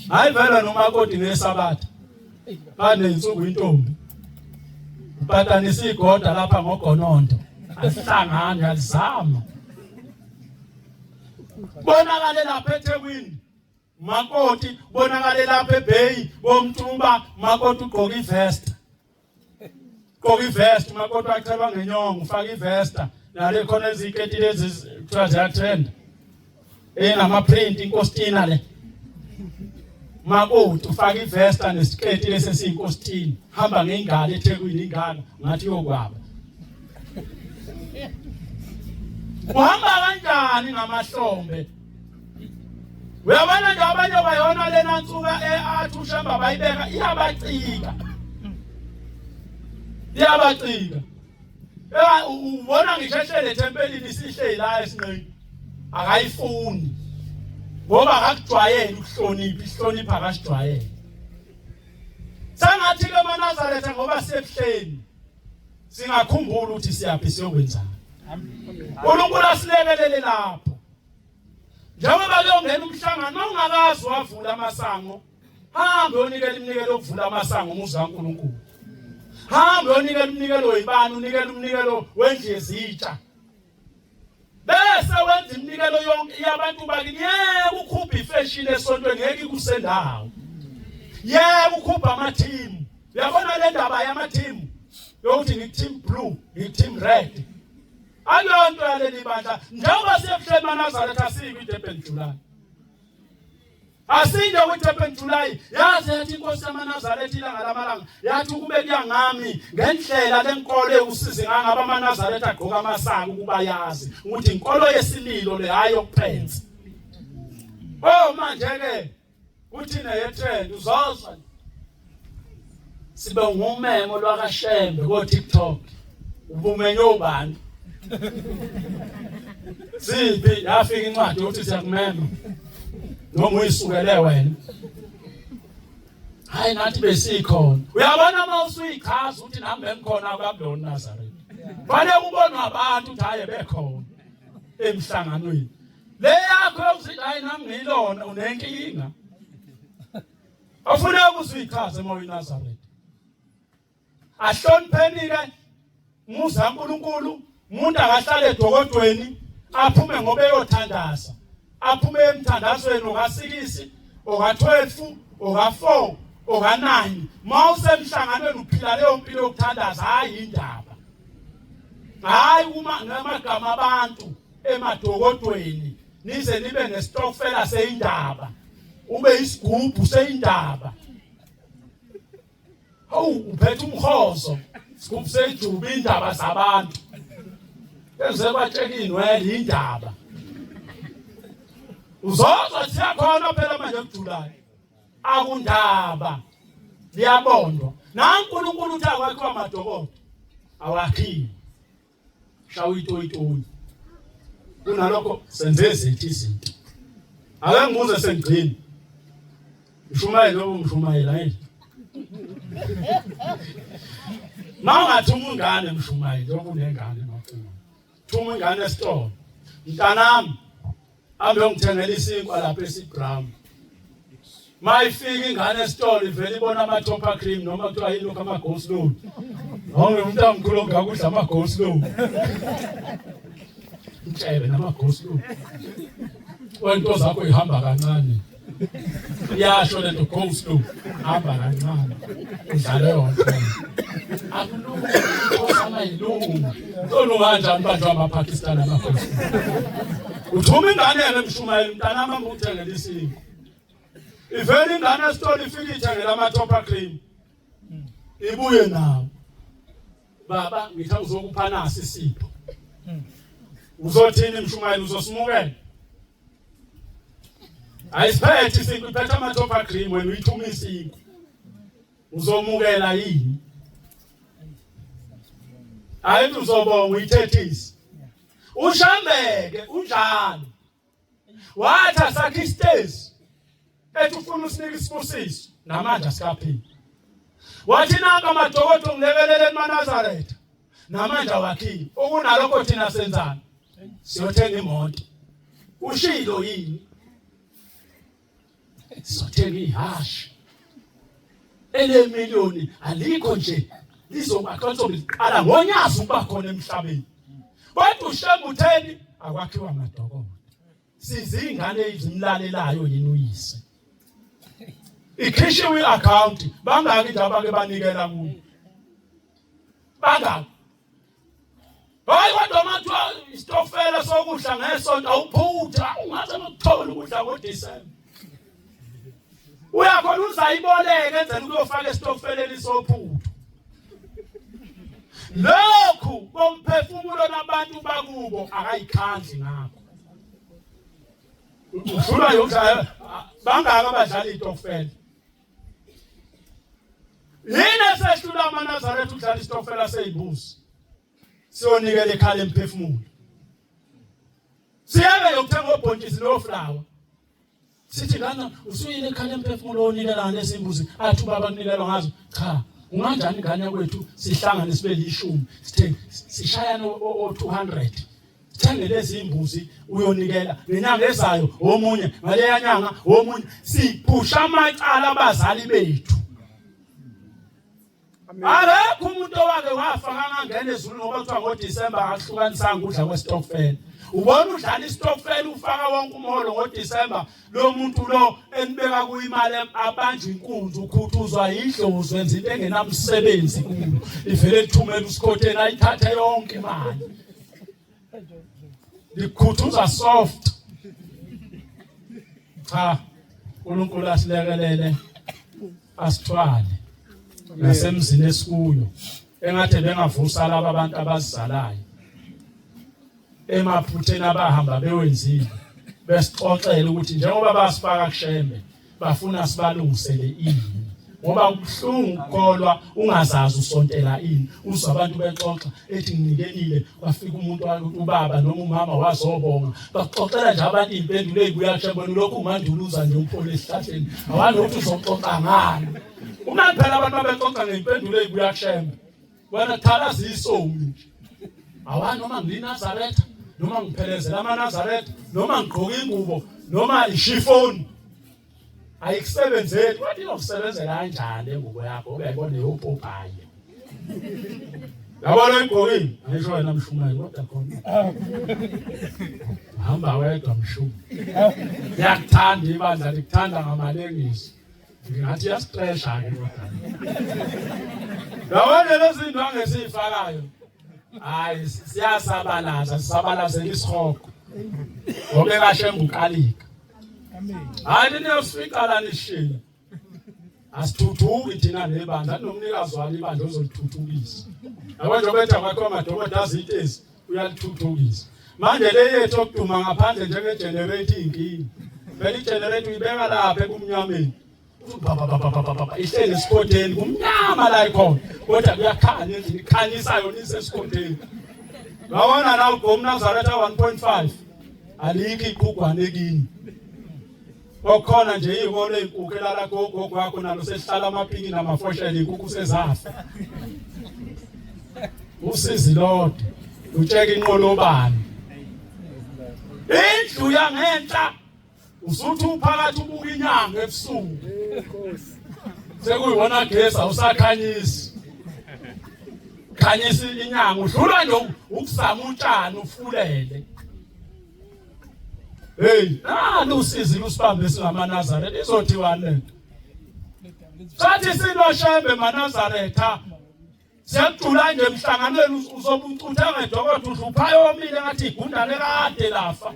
hayi vele nomakoti ngesabatha bane insuku intombi upatanisa igoda lapha ngoGonondo asihlangana alizama bonakale lapha eThekwini makoti bonakale lapha eBay bomthumba makoti ugqoka ivest makoti wacheba ngenyongo ufaka ivest nale khona iziketi lezi kuthiwa ziyatrend nama print inkostina le makoti ufaka ivesta nesiketi lesesinkosini hamba ngengalo eThekwini ingalo ngathi yokwaba uhamba kanjani ngamahlombe uyabona nje abanye bayona lena nsuka eathi uShembe bayibeka iyabacika ubona ngisheshele ethempelini sihle la esinqeni akayifuni ngoba akujwayele ukuhlonipha isihlonipha akasijwayele sangathi ke eNazaretha ngoba sebuhleni singakhumbula ukuthi siyaphi siyokwenzana uNkulunkulu asilekelele lapho njengoba kuyongena umhlangano ongakazi wavula amasango hambe unikele iminikelo yokuvula amasango umuzi kaNkulunkulu hambe unikele iminikelo oyibani unikele umnikelo wendlu yezitsha bese wenza iminikelo yonke yabantu bakini yeke ukhupha ifashion esontweni ngeke ikusendawo yeke ukhupha ama-team uyabona le ndaba yama-team yokuthi ngi-team blue ngi-team red akuyonto yaleli bandla njengoba siyebuhleni eNazaretha asikho iDurban July asinje kwiDurban July yazi yathi inkosi yamaNazaretha ilanga lamalanga yathi ukube kuyangami ngendlela lenkolo usize ngangaba amaNazaretha agqoka amasaka ukuba yazi ukuthi inkolo yesililo le hayi yokuphensa manje ke uthina yetrend uzozwa sibe ngumemo lwakaShembe ko TikTok ubumenye ubani siphi yafika incwadi ukuthi siyakumema noma uyisukele wena hayi nathi besikhona uyabona mawusuyichaza ukuthi nami bengikhona kwaBloni Nazareth bale ubonwa abantu ukuthi haye bekhona emhlanganweni le yakho yokuthi hayi nami ngilona unenkinga afuna ukuzichaza eMoyinazareth ahlonipheni ke muza uNkulunkulu umuntu akahlale edokodweni aphume ngoba eyothandaza aphume emthandazweni okasikisi oka12 oka4 oka9 mawusemhlanganweni uphila leyo mpilo yokuthandaza hayi indaba hayi uma ngamagama abantu emadokodweni nize nibe nestokfela seindaba ube isigubhu seindaba uphethe umkhozo isigubhu sejuba indaba zabantu enze batshela inwele indaba uzozwa siyakhona phela manje eJulayi akundaba liyabondwa naNkulunkulu uthi akwakhiwa amadokodo awakhiwe shawitoyitoyi kunalokho senze izithi izinto ake ngibuze sengigcina Mshumayeli obumshumayela yini Mangathi umngane Mshumayeli okunengane mafuna thuma ingane esitolo mntanami ambe ngithengela isinkwa lapha eSibram mayifika ingane esitolo ivela ibona ama-Topper cream noma kuthiwa yini lokho ama-Goslow noma umuntu amkhulu ongakudla ama-Goslow mtshebe nama-Goslow wento zakho ihamba kancane iyasho lento Goslow hamba kancane udlale yonke akulungu osama ilungu solunganja abantu amaPakistan amaGoslow uthuma ingane eMshumayeli mntanami ukuthengela isinkwa ivela ingane esitolo ifika ithengela ama-Topper cream ibuye nawo baba ngithi uzokupha nasi isipho uzothini Mshumayeli uzosimukela ayisiphethe isinkwa iphethe ama-Topper cream wena uyithuma isinkwa uzomukela yini hayi uzobonga uyithethise ushambeke unjalo wathi asakhe isitezi ethi ufuna usinike isibusiso namanje asikaphili wathi nanga amadokodo ngilekelele eManazaretha namanje awakhile okunalokho thina senzana siyothenga imoto ushilo yini siyothenga ihashi ele miliyoni alikho nje lizobakhonso liqala ngonyaka uba khona emhlabeni kodwa uShembe utheni akwakhiwa amadokodo sizingane ezimlalelayo yini uyise ikhishiwe iaccount bangaki indaba ke banikela kuyo bangaki hayi kodwa mathiwa istofela sokudla ngesonto awuphutha ungaze nokuthola ukudla ngoDisemba uyakhona uzayiboleka enzeni ukuyofaka estofeleni sophutho lokhu bomphefumulo nabantu bakubo akayikhandli ngakho ufuna yokudlala bangaka abadlala istofela yini sehlula amaNazaretha udlala istofela seyimbuzi siyonikela ekhaya emphefumulo siyeke yokuthenga obhontshisi loflower sithi kana usuyile ekhaya emphefumulo onikela nesimbuzi athi ubaba kunikelwa ngazo cha unganjani ingane kwethu sihlangane sibe lishumi sithenge sishayana o200 sithenge lezi imbuzi uyonikela nenyanga ezayo omunye ngaleya nyanga omunye siphusha amacala abazali bethu akekho umuntu owake wafa kangangena ezulu ngoba kuthiwa ngoDisemba akuhlukanisanga ukudla kwestokfela ubona udlala istokfela ufaka wonke umholo ngoDisemba lo muntu lo enibeka kuyimali abanjwe inkunzi ukhuthuzwa idlozi wenza into engenamsebenzi kulo ivele ethumela usikhotheni ayithathe yonke imali likhuthuza soft cha uNkulunkulu asilekelele asithwale nasemzini esikuyo engathi bengavusa laba abantu abazizalayo emaphutheni abahamba bewenzile besixoxela ukuthi njengoba basifaka kuShembe bafuna sibalungisele ini ngoba kubuhlungu ukukholwa ungazazi usontela ini uzwa abantu bexoxa ethi nginikelile kwafika umuntu ubaba noma umama wazobonga baxoxela nje abantu impendulo ezibuya kushembona lokhu umanduluza nje umphole esihlahleni awani ukuthi uzoxoxa ngani uma phela abantu bexoxa ngempendulo ezibuya kushemba wena thala zisomi awani noma ngilinazaretha noma ngiphelezela amaNazaretha noma ngigqoka ingubo noma ishifoni ayikusebenzeli wathi ukusebenzela kanjani engubo yakho ubeyibona yopopaye yabona igqokile ayisho wena mshumayeli kodwa khona hamba wedwa mshumi yakuthanda ibandla likuthanda ngamalengisi ngathi yasiqesha ke kodwa yabona lezi zinto angesifakayo hayi siyasabalaza sisabalazela isihogo ngobe kaShembe ukalika hayi niyofika la nishila asithuthuki thina nebandla nomnikazi walo ibandla ozolithuthukisa yabona bethu kwakho amadokoda azitezi uyalithuthukisa manje le yethu okuduma ngaphandle njenge generator inkingi vele igenerator uyibeka lapha ekumnyameni ihleli esikoteni kumnyama la ikhona kodwa kuyakhanya endlini ikhanyisa yona isesikhoteni ngabona la uGomnazaretha 1.5 alikho iqhugwane ekini okhona nje iholo ezinkukhu elala gogo kwakho nalo sesihlala amapiki namafoshela inkukhu sezafa usizi lodwa utsheka inqolobani indlu yangenhla usuthi uphakathi ubuka inyanga ebusuku sekuyibona gesi awusakhanyisi khanyisa inyanga udlula nje ukuzama utshani ufulele hey usizi lusibambe singamaNazaretha izothiwa lento sathi sinoShembe maNazaretha siyacula nje emhlanganweni uzobucutha ngedokodo udluphayo omile ngathi igundane kade lafa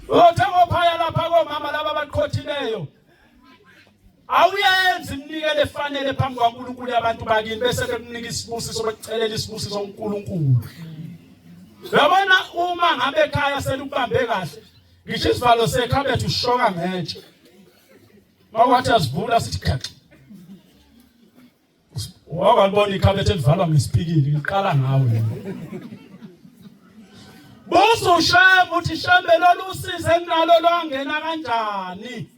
othengo phaya lapha komama laba abaqhothileyo awuyenzi imnikele efanele phambi kwaNkulunkulu abantu bakini bese bekunika isibusiso bekucelela isibusiso kuNkulunkulu yabona uma ngabe ekhaya selubambe kahle ngisho isivalo sekhabethe ushoka ngetshe mawathi asivula sithi khaqi wakwalibona ikhabethe elivalwa ngesipikili liqala ngawe Boso Shembe uthi Shembe lolu usize enalo lwangena kanjani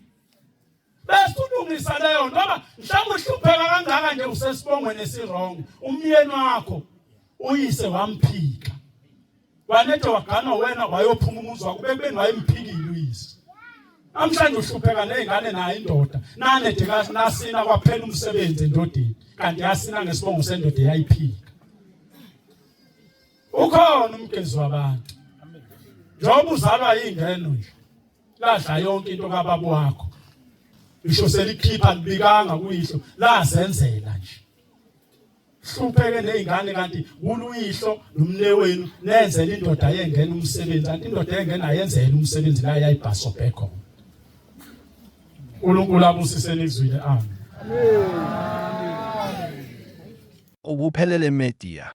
bese ulungisa leyo ngoba mhlawumbe uhlupheka kangaka nje usesibongweni esirong umyeni wakho uyise wamphika wanethe wagana wena wayophuma umuzi wakho bekubeni wayemphikile uyise namhlanje uhlupheka nezingane nayo indoda nanede nasina kwaphela umsebenzi endodeni kanti yasina ngesibongo sendoda eyayiphika ukhona umgezi wabantu njengoba uzalwa yingeno nje ladla yonke into kababa wakho isho selikhipha libikanga kuyihlo lazenzela nje hlupheke nezingane kanti kuluyihlo nomnewenu nenzela indoda yengena umsebenzi kanti indoda yengena yenzela umsebenzi la yayibhasobhe khona uNkulunkulu abusiseni izwile amen Ubuphelele Media.